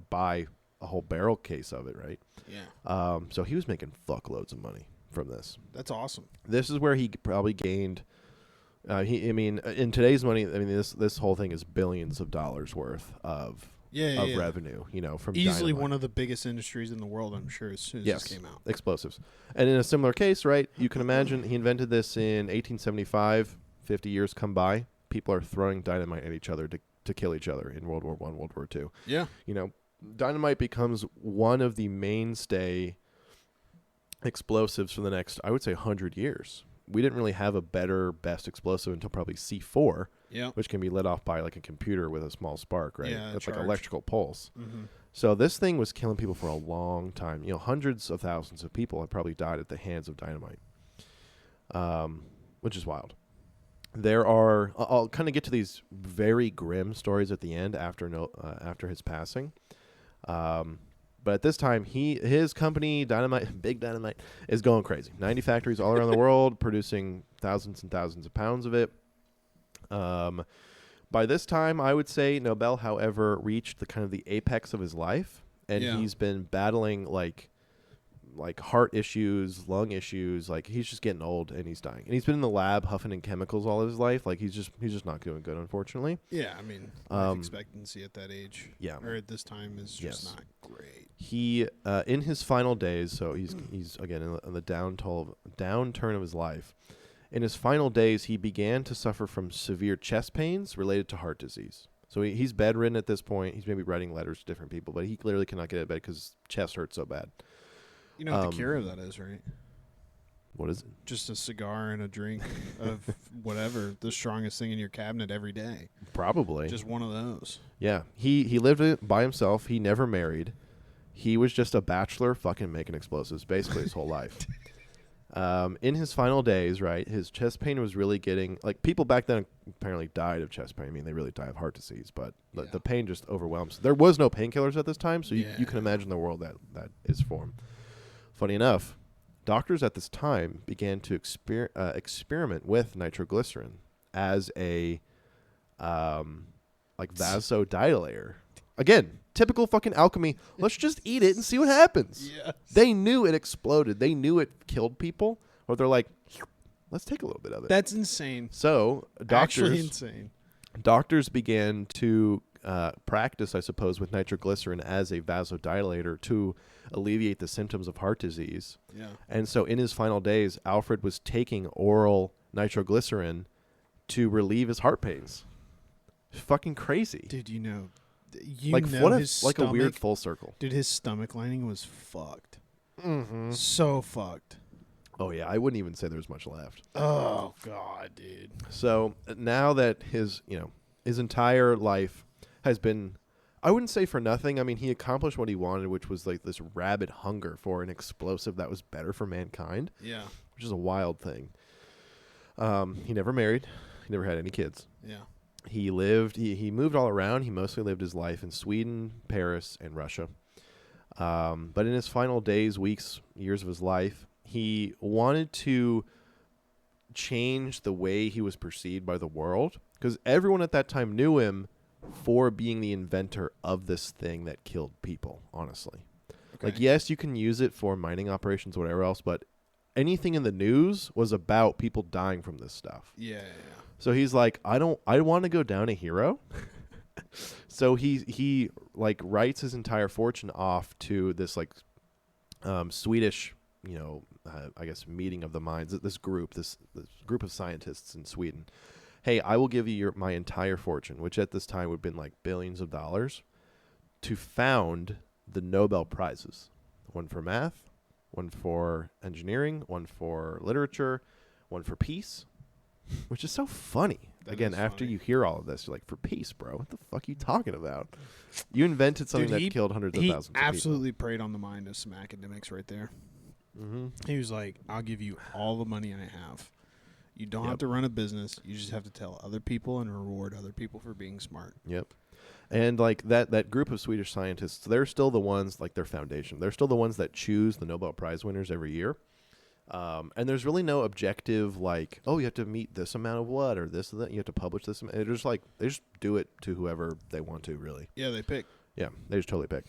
buy a whole barrel case of it, right? Yeah. So he was making fuckloads of money from this. That's awesome. This is where he probably gained. In today's money, this whole thing is billions of dollars worth of revenue. From easily dynamite. One of the biggest industries in the world, I'm sure. As soon as this came out, explosives. And in a similar case, right? You can imagine he invented this in 1875. 50 years come by, people are throwing dynamite at each other to kill each other in World War I, World War II. Yeah. Dynamite becomes one of the mainstay explosives for the next, I would say, 100 years. We didn't really have a best explosive until probably C4, which can be lit off by like a computer with a small spark, right? Yeah, that's like electrical pulse. Mm-hmm. So this thing was killing people for a long time. Hundreds of thousands of people have probably died at the hands of dynamite, which is wild. There are, I'll kind of get to these very grim stories at the end after his passing. But at this time, his company, Dynamite, Big Dynamite, is going crazy. 90 factories all around the world producing thousands and thousands of pounds of it. By this time, I would say Nobel, however, reached the apex of his life, and he's been battling like heart issues, lung issues. Like, he's just getting old and he's dying. And he's been in the lab huffing in chemicals all of his life. Like, he's just not doing good, unfortunately. Yeah, I mean, life expectancy at that age, or at this time, is just not great. He, in his final days, so he's again in the downturn of his life. In his final days, he began to suffer from severe chest pains related to heart disease. So he's bedridden at this point. He's maybe writing letters to different people, but he clearly cannot get out of bed because his chest hurts so bad. You know what the cure of that is, right? What is it? Just a cigar and a drink of whatever, the strongest thing in your cabinet every day. Probably. Just one of those. Yeah. He lived it by himself. He never married. He was just a bachelor fucking making explosives basically his whole life. In his final days, right, his chest pain was really getting... Like, people back then apparently died of chest pain. I mean, they really die of heart disease, but the pain just overwhelms. There was no painkillers at this time, so you can imagine the world that is for him. Funny enough, doctors at this time began to experiment with nitroglycerin as a vasodilator. Again, typical fucking alchemy. Let's just eat it and see what happens. Yes. They knew it exploded. They knew it killed people. Or they're like, let's take a little bit of it. That's insane. So Actually insane. Doctors began to practice, I suppose, with nitroglycerin as a vasodilator to alleviate the symptoms of heart disease. Yeah. And so in his final days, Alfred was taking oral nitroglycerin to relieve his heart pains. Fucking crazy. Dude, a weird full circle. Dude, his stomach lining was fucked. Mm-hmm. So fucked. Oh, yeah. I wouldn't even say there's much left. Oh, God, dude. So now that his entire life has been, I wouldn't say for nothing. I mean, he accomplished what he wanted, which was like this rabid hunger for an explosive that was better for mankind. Yeah. Which is a wild thing. He never married. He never had any kids. Yeah. He moved all around. He mostly lived his life in Sweden, Paris, and Russia. But in his final days, weeks, years of his life, he wanted to change the way he was perceived by the world, because everyone at that time knew him for being the inventor of this thing that killed people, honestly. Okay. Like, yes, you can use it for mining operations or whatever else, but anything in the news was about people dying from this stuff. Yeah. So he's like, I want to go down a hero. So he writes his entire fortune off to this Swedish, I guess meeting of the minds. This group of scientists in Sweden. Hey, I will give you my entire fortune, which at this time would have been like billions of dollars, to found the Nobel Prizes. One for math, one for engineering, one for literature, one for peace. Which is so funny. Again, after you hear all of this, you're like, for peace, bro. What the fuck are you talking about? You invented something that killed hundreds of thousands of people. He absolutely preyed on the mind of some academics right there. Mm-hmm. He was like, I'll give you all the money I have. You don't have to run a business. You just have to tell other people and reward other people for being smart. Yep. And like that group of Swedish scientists, they're still the ones, like their foundation. They're still the ones that choose the Nobel Prize winners every year. And there's really no objective like, oh, you have to meet this amount of what or this or that. You have to publish this. They just do it to whoever they want to, really. Yeah, they pick. Yeah, they just totally pick.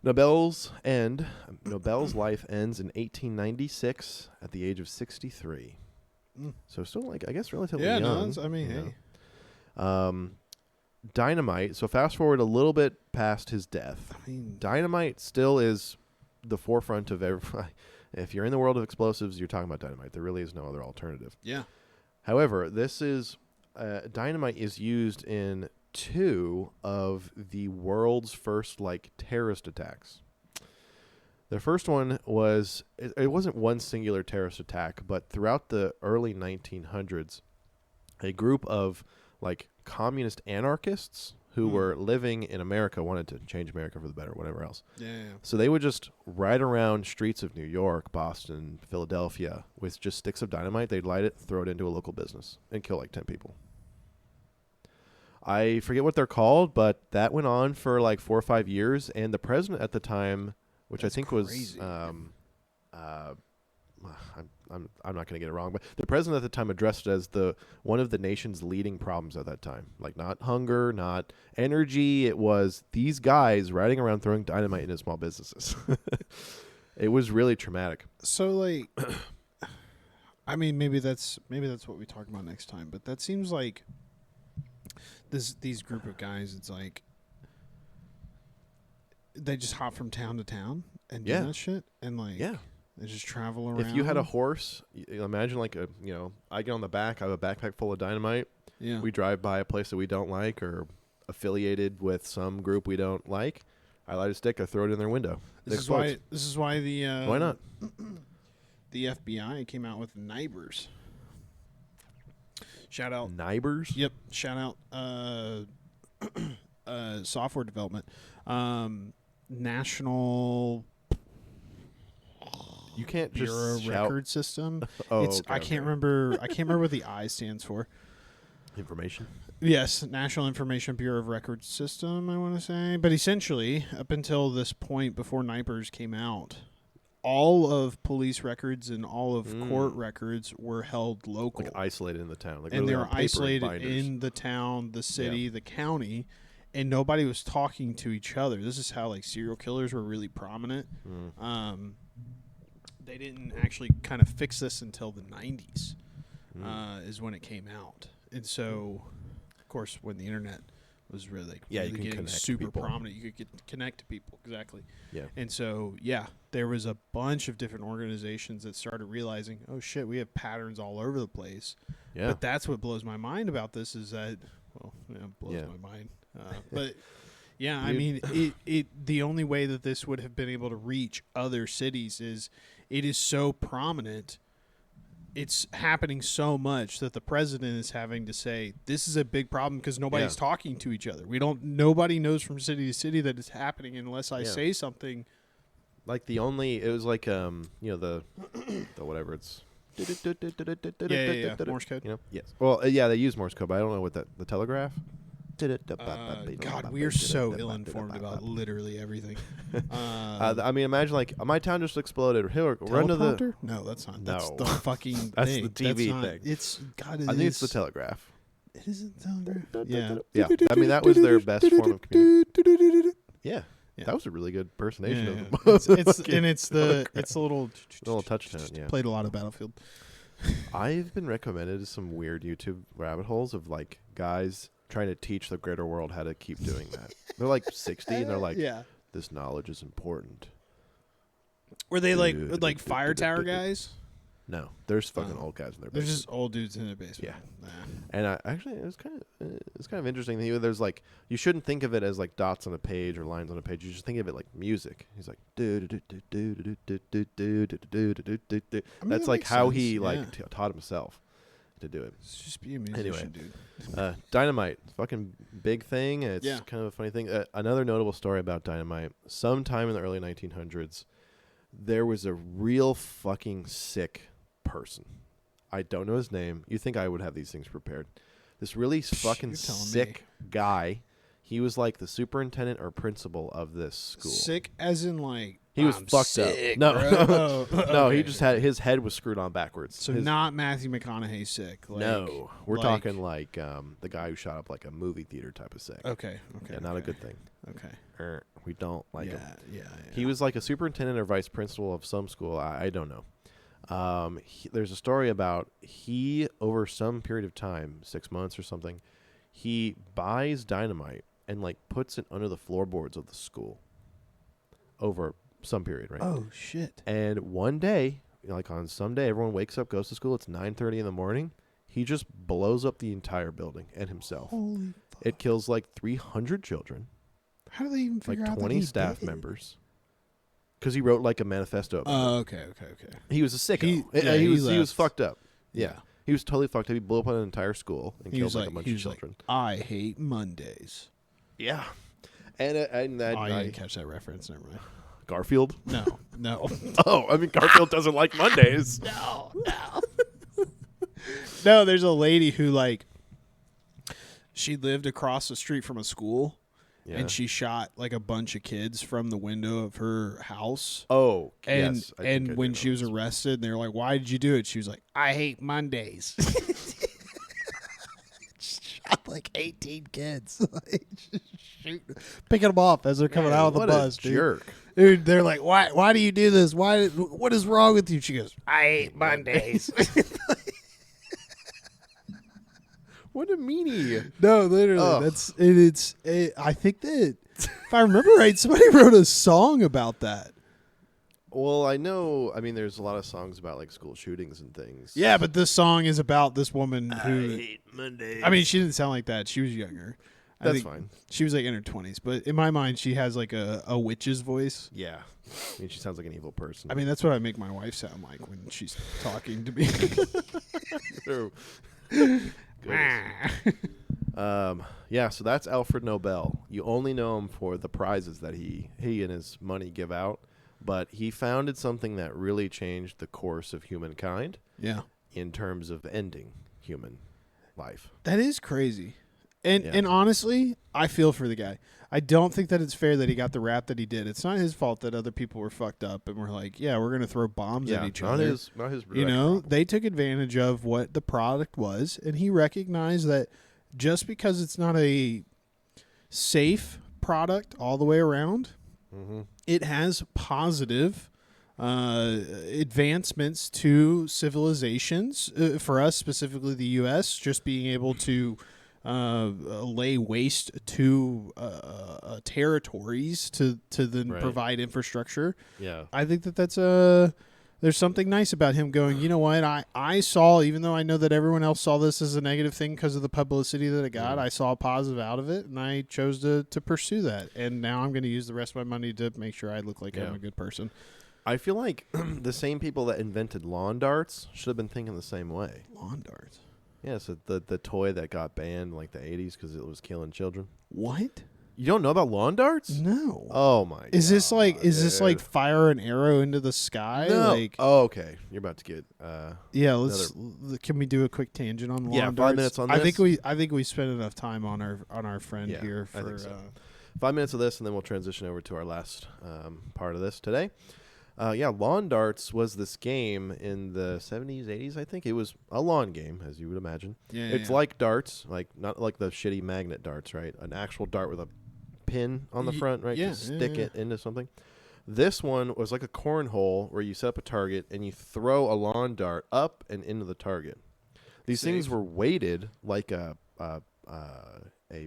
Nobel's life ends in 1896 at the age of 63. So still, I guess, relatively young. Yeah, no, hey. Dynamite. So fast forward a little bit past his death. Dynamite still is the forefront of every. If you're in the world of explosives, you're talking about dynamite. There really is no other alternative. Yeah. However, this is dynamite is used in 2 of the world's first terrorist attacks. The first one was it wasn't one singular terrorist attack, but throughout the early 1900s, a group of communist anarchists who were living in America wanted to change America for the better, whatever else. Yeah. So they would just ride around streets of New York, Boston, Philadelphia with just sticks of dynamite. They'd light it, throw it into a local business, and kill 10 people. I forget what they're called, but that went on for like 4 or 5 years. And the president at the time, which That's I think crazy. was, I'm not going to get it wrong, but the president at the time addressed it as one of the nation's leading problems at that time. Like not hunger, not energy. It was these guys riding around throwing dynamite into small businesses. It was really traumatic. So like, I mean, maybe that's what we talk about next time. But that seems like these group of guys. It's like they just hop from town to town and do that shit, and like they just travel around. If you had a horse, imagine like I get on the back. I have a backpack full of dynamite. Yeah, we drive by a place that we don't like or affiliated with some group we don't like. I light a stick. I throw it in their window. This is why the why not? The FBI came out with Nibers. Shout out Nibers. Yep. Shout out software development. National You can't just Bureau shout. Record System. Oh, It's okay, I can't remember what the I stands for. Information. Yes, National Information Bureau of Record System, I want to say. But essentially, up until this point, before Nipers came out, all of police records and all of court records were held local. Like isolated in the town. Like and they literally were on paper isolated binders. in the town, the city, the county, and nobody was talking to each other. This is how like serial killers were really prominent. They didn't actually kind of fix this until the 90s is when it came out. And so, of course, when the internet was really, really getting super prominent, you could connect to people. Exactly. Yeah. And so, there was a bunch of different organizations that started realizing, oh, shit, we have patterns all over the place. Yeah. But that's what blows my mind about this is that, well, it blows my mind. But, yeah, I mean, the only way that this would have been able to reach other cities is it is so prominent. It's happening so much that the president is having to say this is a big problem because nobody's talking to each other. Nobody knows from city to city that it's happening unless I say something. Like it was like the whatever it's Morse code. Yes. Well, they use Morse code, but I don't know what the telegraph. God, we are so ill-informed about literally everything. I mean, imagine like my town just exploded. Run to the. No, that's not. No. That's the fucking That's thing. the TV not, thing. It's God. I think it's the telegraph. It isn't the telegraph. Yeah. Yeah. I mean, that was their best form of communication. Yeah. That was a really good impersonation of them. It's the little touchdown. Yeah. Played a lot of Battlefield. I've been recommended some weird YouTube rabbit holes of like guys trying to teach the greater world how to keep doing that. They're like 60 and they're like, this knowledge is important. Were they like fire tower guys? No, there's fucking old guys in their basement. There's just old dudes in their basement. Yeah. And actually, it was kind of interesting. There's like, you shouldn't think of it as like dots on a page or lines on a page. You just think of it like music. He's like, that's like how he taught himself to do it. It's just be a musician, dude. Dynamite, fucking big thing. It's kind of a funny thing. Another notable story about dynamite. Sometime in the early 1900s, there was a real fucking sick person. I don't know his name. You think I would have these things prepared? This really fucking sick guy. He was like the superintendent or principal of this school. Sick as in like he was fucked sick, up. No, no, okay. He just had his head was screwed on backwards. So not Matthew McConaughey sick. Like, no, we're talking like the guy who shot up like a movie theater type of sick. Okay. Yeah, not a good thing. Okay. We don't like him. Yeah. He was like a superintendent or vice principal of some school. I don't know. There's a story about he over some period of time, 6 months or something, he buys dynamite and like puts it under the floorboards of the school over some period, right? Oh shit! And one day, like on some day, everyone wakes up, goes to school. It's 9:30 in the morning. He just blows up the entire building and himself. Holy fuck! It kills like 300 children. How do they even figure out like 20 staff members? Because he wrote like a manifesto. Oh, okay. He was a sicko. He was fucked up. Yeah. He was totally fucked up. He blew up an entire school and killed like a bunch of children. I hate Mondays. Yeah. And I didn't catch that reference. Never mind. Garfield? No. Oh, I mean, Garfield doesn't like Mondays. No. No, there's a lady who like she lived across the street from a school. Yeah. And she shot like a bunch of kids from the window of her house. Oh, and yes. and when she was arrested, and they were like, "Why did you do it?" She was like, "I hate Mondays." Shot like 18 kids, like, picking them off as they're coming out of the bus. What a jerk! Dude, they're like, "Why do you do this? What is wrong with you?" She goes, "I hate Mondays." What a meanie! No, literally, I think that if I remember right, somebody wrote a song about that. Well, I know. I mean, there's a lot of songs about like school shootings and things. Yeah, but this song is about this woman who. I hate Mondays. I mean, she didn't sound like that. She was younger. That's think fine. She was like in her 20s, but in my mind, she has like a witch's voice. Yeah, I mean, she sounds like an evil person. I mean, that's what I make my wife sound like when she's talking to me. True. Yeah, so that's Alfred Nobel. You only know him for the prizes that he and his money give out, but he founded something that really changed the course of humankind. Yeah, in terms of ending human life. That is crazy. And honestly, I feel for the guy. I don't think that it's fair that he got the rap that he did. It's not his fault that other people were fucked up and were like, yeah, we're going to throw bombs at each other. Not his you know, problem. They took advantage of what the product was, and he recognized that just because it's not a safe product all the way around, it has positive advancements to civilizations. For us, specifically the U.S., just being able to lay waste to territories to then provide infrastructure. Yeah, I think that's there's something nice about him going, you know what, I saw, even though I know that everyone else saw this as a negative thing because of the publicity that it got, I saw a positive out of it, and I chose to pursue that. And now I'm going to use the rest of my money to make sure I look like I'm a good person. I feel like the same people that invented lawn darts should have been thinking the same way. Lawn darts? Yeah, so the toy that got banned in like the 80s because it was killing children. What? You don't know about lawn darts? No. Oh my god. Is this like fire an arrow into the sky? No. Like, oh, okay. You're about to get can we do a quick tangent on lawn darts? 5 minutes on this. I think we spent enough time on our friend here for I think so. 5 minutes of this, and then we'll transition over to our last part of this today. Lawn darts was this game in the 70s, 80s, I think. It was a lawn game, as you would imagine. It's like darts, like not like the shitty magnet darts, right? An actual dart with a pin on the front, right? To stick it into something. This one was like a cornhole where you set up a target and you throw a lawn dart up and into the target. These things were weighted like a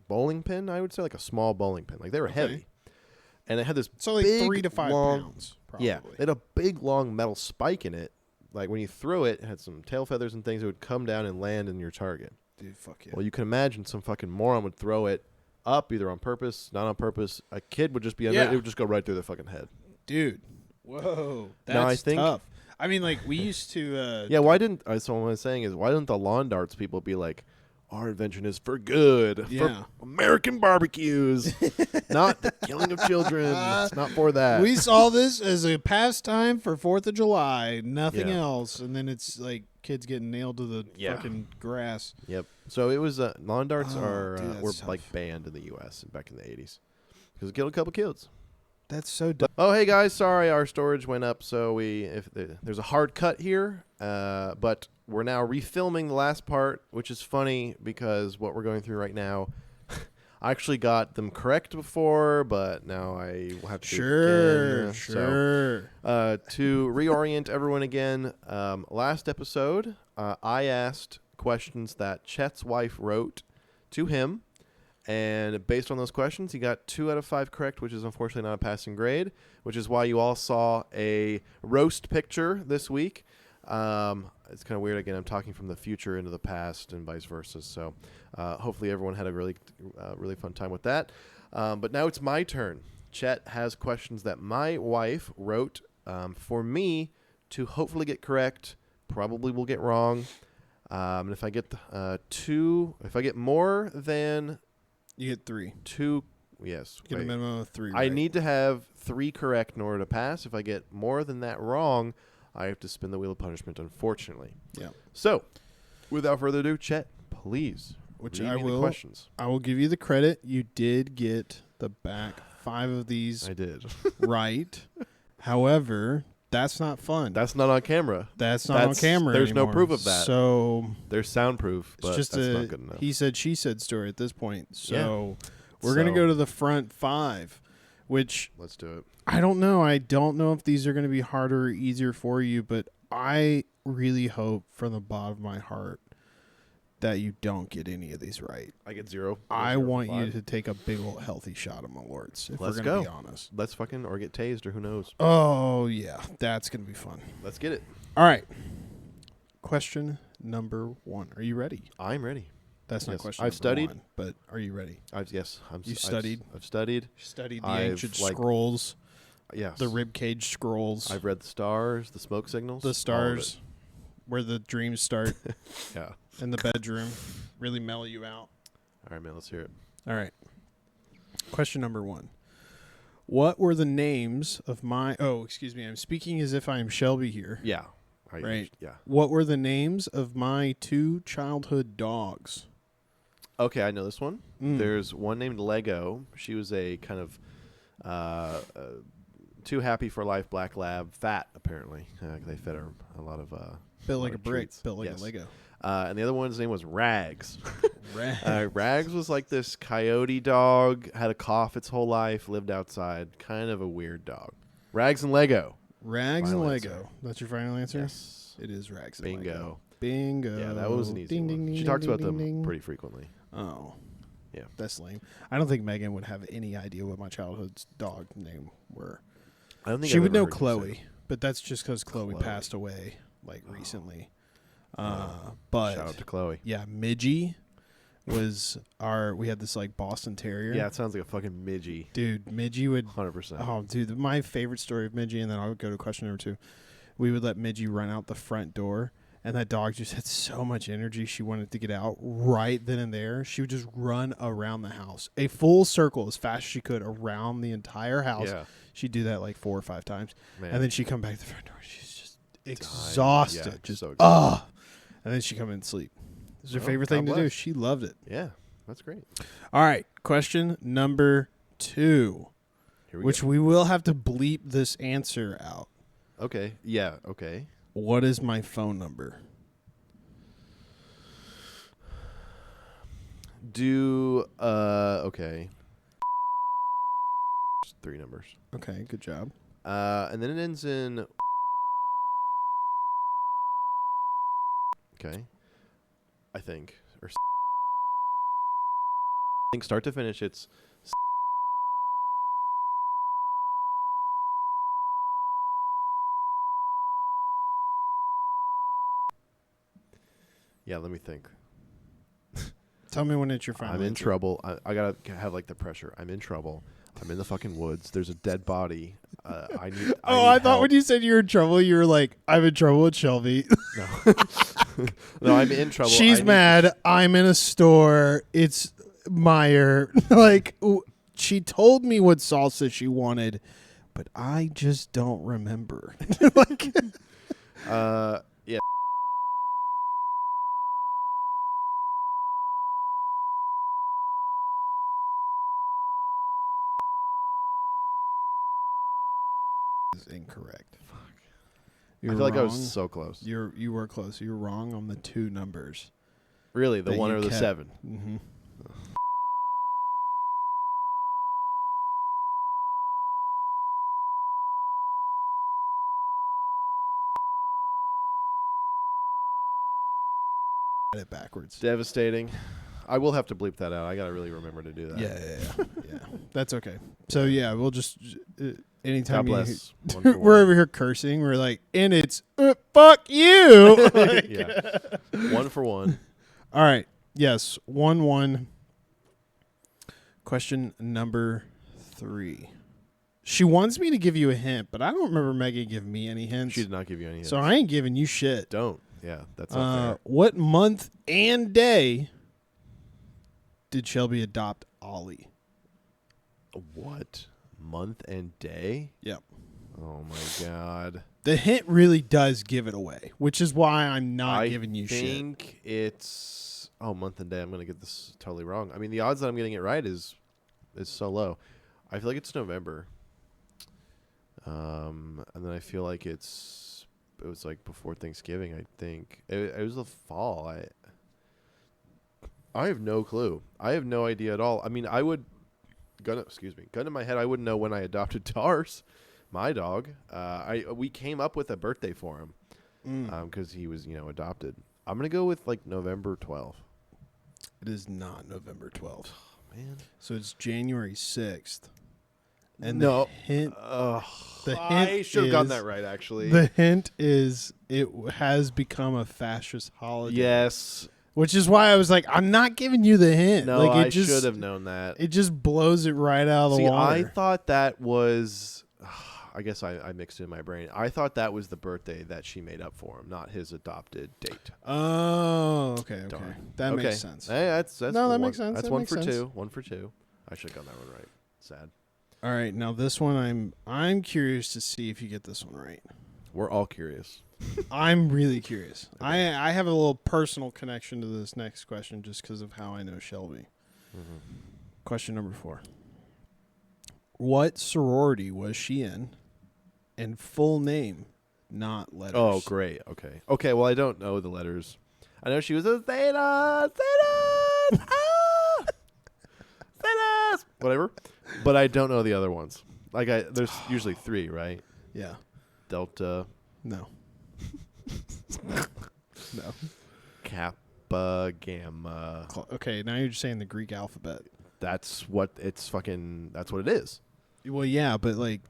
bowling pin, I would say, like a small bowling pin. Like they were heavy. And it had this like big, 3 to 5 pounds. Probably. Yeah, it had a big, long metal spike in it. Like when you threw it, it had some tail feathers and things that would come down and land in your target. Dude, fuck yeah. Well, you can imagine some fucking moron would throw it up, either on purpose, not on purpose. A kid would just be on it. It would just go right through their fucking head. Dude. Whoa. That's tough. I mean, like, we used to... so what I'm saying is, why didn't the lawn darts people be like, our invention is for good, for American barbecues, not the killing of children. It's not for that. We saw this as a pastime for 4th of July, nothing else. And then it's like kids getting nailed to the fucking grass. Yep. So it was, lawn darts were tough. like banned in the U.S. back in the 80s because it killed a couple kids. That's so dumb. Oh, hey guys, sorry, our storage went up, so there's a hard cut here, but we're now refilming the last part, which is funny because what we're going through right now, I actually got them correct before, but now I will have to do it again. Sure. So, to reorient everyone again, last episode, I asked questions that Chet's wife wrote to him. And based on those questions, he got 2 out of 5 correct, which is unfortunately not a passing grade, which is why you all saw a roast picture this week. It's kind of weird. Again, I'm talking from the future into the past and vice versa. So hopefully everyone had a really fun time with that. But now it's my turn. Chet has questions that my wife wrote for me to hopefully get correct. Probably will get wrong. And if I get if I get more than... You get 3. 2, yes. Get a minimum of 3. I need to have 3 correct in order to pass. If I get more than that wrong, I have to spin the wheel of punishment, unfortunately. Yeah. So, without further ado, Chet, please which Read I me the will. questions. I will give you the credit. You did get the back 5 of these I did. right. However, that's not fun. That's not on camera. That's not on camera There's anymore. no proof of that. So There's soundproof, but it's just that's a not good enough. he said, she said story at this point. So Yeah. we're going to go to the front 5, which Let's do it. I don't know. I don't know if these are going to be harder or easier for you, but I really hope from the bottom of my heart that you don't get any of these right. I get 0. I 0 want for you 5. to take a big old healthy shot of Malort's, if Let's we're going to go. be honest. Let's fucking, or get tased, or who knows. Oh, yeah. That's going to be fun. Let's get it. All right. Question number 1. Are you ready? I'm ready. That's not Yes. question I've number studied. 1, but are you ready? You studied? I've studied. Studied the I've, ancient like, scrolls, Yes. the ribcage scrolls, I've read the stars, the smoke signals. the stars, where the dreams start Yeah. in the bedroom, really mellow you out. All right, man. Let's hear it. All right. Question number 1. What were the names of my... Oh, excuse me. I'm speaking as if I am Shelby here. Yeah. Right. Yeah. What were the names of my 2 childhood dogs? Okay, I know this one. Mm. There's one named Lego. She was a kind of too happy for life black lab, fat apparently. They fed her a lot of Built lot like a of brick. treats. Built like Yes. a Lego. And the other one's name was Rags. Rags. Rags was like this coyote dog, had a cough its whole life, lived outside, kind of a weird dog. Rags and Lego. Rags Final and Lego. answer. That's your final answer? Yes. It is Rags and Bingo. Lego. Bingo. Yeah, that was an easy Ding, one. ding, ding, She talks ding, about ding, them ding. pretty frequently. Oh. Yeah. That's lame. I don't think Megan would have any idea what my childhood's dog name were. I don't think She I've would ever know heard you say Chloe, but that's just because Chloe Chloe. passed away recently. Shout But out to Chloe. yeah, Midgie was we had this like Boston Terrier. Yeah, it sounds like a fucking midgie. Dude, Midgie would 100%. Oh, dude, my favorite story of Midgie, and then I'll go to question number 2. We would let Midgie run out the front door, and that dog just had so much energy. She wanted to get out right then and there. She would just run around the house, a full circle as fast as she could around the entire house. Yeah. She'd do that like 4 or 5 times, Man. and then she'd come back to the front door. She's just exhausted, Yeah, just so exhausted. and then she'd come in and sleep. It was her Well, favorite God thing to do. bless. She loved it. Yeah, that's great. All right, question number 2. Here we Which go. we will have to bleep this answer out. Okay. Yeah, okay. What is my phone number? Okay. Just 3 numbers. Okay, good job. And then it ends in. Okay. I think. Or. I think start to finish, it's. Yeah, let me think. Tell me when it's your final I'm in answer. trouble. I gotta have like the pressure. I'm in trouble. I'm in the fucking woods. There's a dead body. I need. I thought help. when you said you were in trouble, you were like, I'm in trouble with Shelby. No. No, I'm in trouble. She's mad. I'm in a store. It's Meyer. She told me what salsa she wanted, but I just don't remember. Yeah. Is incorrect. I feel like I was so close. You were close. You were wrong on the 2 numbers. Really, the that 1 you or the kept. 7? Mm-hmm. It backwards. Devastating. I will have to bleep that out. I gotta really remember to do that. Yeah. That's okay. So yeah, we'll just anytime God bless. we're over here cursing, we're like, and it's fuck you. Yeah. 1 for 1. All right. Yes. 1-1. Question number 3. She wants me to give you a hint, but I don't remember Megan giving me any hints. She did not give you any hints. So I ain't giving you shit. Don't. Yeah, that's not fair. What month and day did Shelby adopt Ollie? What? Month and day? Yep. Oh my god. The hint really does give it away, which is why I'm not giving you I shit. think it's month and day, I'm gonna get this totally wrong. I mean, the odds that I'm getting it right is so low. I feel like it's November. And then I feel like it was like before Thanksgiving. I think it was the fall. I have no clue. I have no idea at all. I mean, gun to my head, I wouldn't know when I adopted Tars, my dog. We came up with a birthday for him because he was, adopted. I'm going to go with like November 12th. It is not November 12th. Oh, man. So it's January 6th. And no. the hint I should have gotten that right, actually. The hint is it has become a fascist holiday. Yes. Which is why I was like, I'm not giving you the hint. No, I should have known that. It just blows it right out of the water. I thought that was... I guess I mixed it in my brain. I thought that was the birthday that she made up for him, not his adopted date. Oh, okay. That makes sense. Hey, that's that makes sense. That's that one makes for sense. two. One for two. I should have gotten that one right. Sad. All right, now this one I'm curious to see if you get this one right. We're all curious. I'm really curious. Okay. I have a little personal connection to this next question just because of how I know Shelby. Mm-hmm. Question number 4. What sorority was she in? And full name, not letters. Oh, great. Okay. Okay, well, I don't know the letters. I know she was a Theta. Thetas! Whatever. But I don't know the other ones. Like, there's usually 3, right? Yeah. Delta. No. No. Kappa, Gamma. Okay, now you're just saying the Greek alphabet. That's what it is. Well, yeah, but like...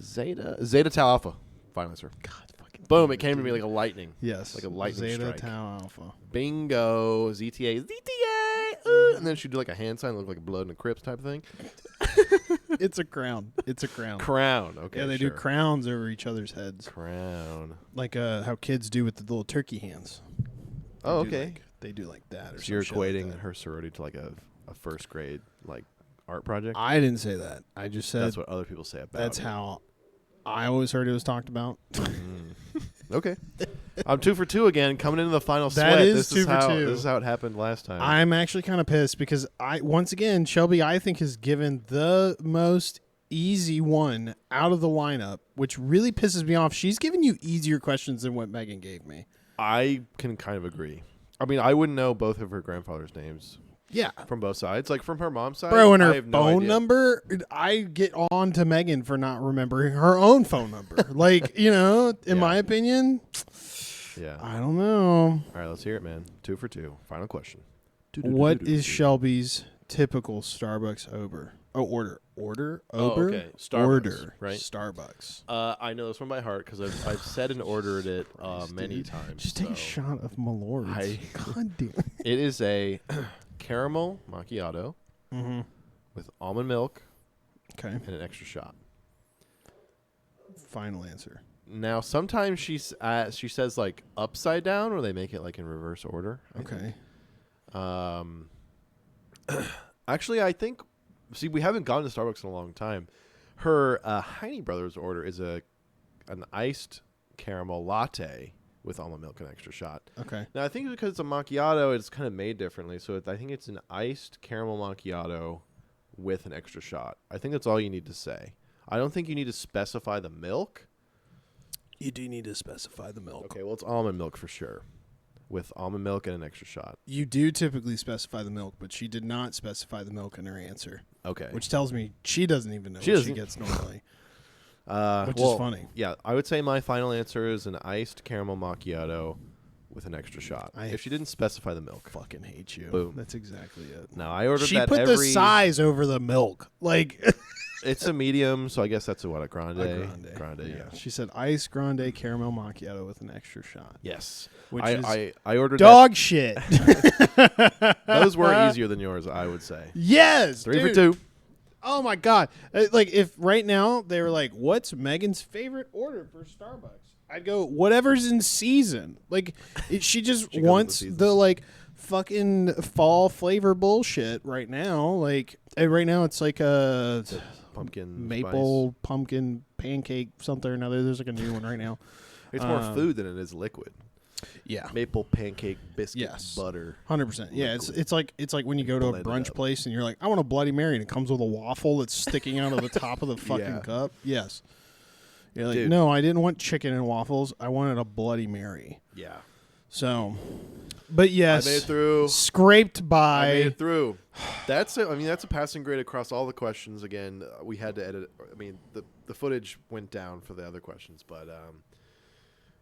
Zeta Tau Alpha. Final answer. God fucking... Boom, it came to me like a lightning. Yes. Like a lightning Zeta strike. Tau Alpha. Bingo. ZTA. And then she'd do like a hand sign, look like blood in a crypt type of thing. It's a crown. Crown. Okay. Yeah, they do crowns over each other's heads. Crown. Like how kids do with the little turkey hands. Oh, okay. They do like that. Or So you're some shit equating like her sorority to like a first grade like art project? I didn't say that. I just said that's what other people say about that's it. how I always heard it was talked about. Okay. I'm 2 for 2 again, coming into the final That sweat. is This 2 for 2. This is how it happened last time. I'm actually kind of pissed because once again, Shelby, I think, has given the most easy one out of the lineup, which really pisses me off. She's given you easier questions than what Megan gave me. I can kind of agree. I mean, I wouldn't know both of her grandfather's names. Yeah. From both sides. Like, from her mom's side, Bro, and I her have no phone idea. number, I get on to Megan for not remembering her own phone number. Like, in my opinion, Yeah. I don't know. All right, let's hear it, man. 2 for 2. Final question. What is Shelby's typical Starbucks order? Order? Ober? Okay. Starbucks, order. right? Starbucks. I know this one by heart because I've said and ordered it many times. Just take a shot of Malort. God damn. It is a caramel macchiato with almond milk and an extra shot. Final answer. Now, sometimes she says like upside down, or they make it like in reverse order. Okay. Actually, I think. See, we haven't gone to Starbucks in a long time. Her Heine Brothers order is an iced caramel latte with almond milk and extra shot. Okay. Now, I think because it's a macchiato, it's kind of made differently. So I think it's an iced caramel macchiato with an extra shot. I think that's all you need to say. I don't think you need to specify the milk. You do need to specify the milk. Okay, well, it's almond milk for sure, with almond milk and an extra shot. You do typically specify the milk, but she did not specify the milk in her answer. Okay. Which tells me she doesn't even know She what doesn't. she gets normally. Which Well, is funny. Yeah, I would say my final answer is an iced caramel macchiato with an extra shot. I If she didn't specify the milk. Fucking hate you. Boom. That's exactly it. Now, I ordered She that put every... the size over the milk. Like... It's a medium, so I guess that's a grande? A Grande, yeah. She said ice grande caramel macchiato with an extra shot. Yes. Which I ordered dog shit. Those were easier than yours, I would say. Yes. 3 dude. for 2. Oh my God. Like if right now they were like, what's Megan's favorite order for Starbucks? I'd go, whatever's in season. Like she just She goes with wants the the like fucking fall flavor bullshit right now. Like right now it's like a Pumpkin maple pumpkin pancake something or another. There's like a new one right now. It's more food than it is liquid. Yeah. Maple pancake biscuit Yes. butter. 100%. Yeah, it's like when you go to a Blend it brunch up. place and you're like, I want a Bloody Mary, and it comes with a waffle that's sticking out of the top of the fucking Yeah. cup. Yes. You're like, Dude. no, I didn't want chicken and waffles. I wanted a Bloody Mary. Yeah. So, but yes, I made it through. scraped by. I made it through. That's it. I mean, that's a passing grade across all the questions. Again, we had to edit. I mean, the footage went down for the other questions, but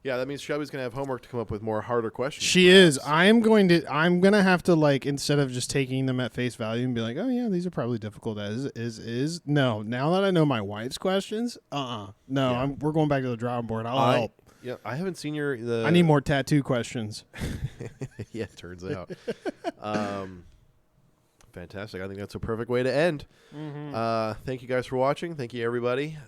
yeah, that means Shelby's gonna have homework to come up with more harder questions. She is. I'm gonna have to, like, instead of just taking them at face value and be like, oh yeah, these are probably difficult as is. No, now that I know my wife's questions, no, Yeah. we're going back to the drawing board. I'll help. Yeah, I haven't seen I I need more tattoo questions. Yeah, it turns out. Fantastic. I think that's a perfect way to end. Thank you guys for watching. Thank you, everybody.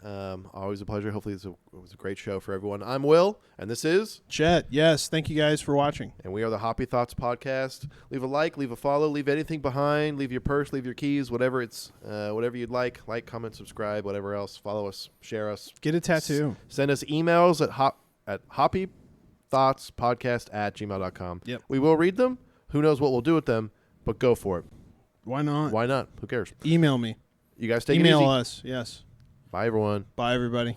Always a pleasure. Hopefully it was a great show for everyone. I'm Will, and this is Chet. Yes, thank you guys for watching. And we are the Hoppy Thoughts podcast. Leave a like, leave a follow, leave anything behind, leave your purse, leave your keys, whatever you'd like. Like, comment, subscribe, whatever else. Follow us, share us. Get a tattoo. Send us emails at hoppythoughtspodcast@gmail.com. Yep. We will read them. Who knows what we'll do with them, but go for it. Why not? Why not? Who cares? Email me. You guys take it Email easy. us. Yes. Bye, everyone. Bye, everybody.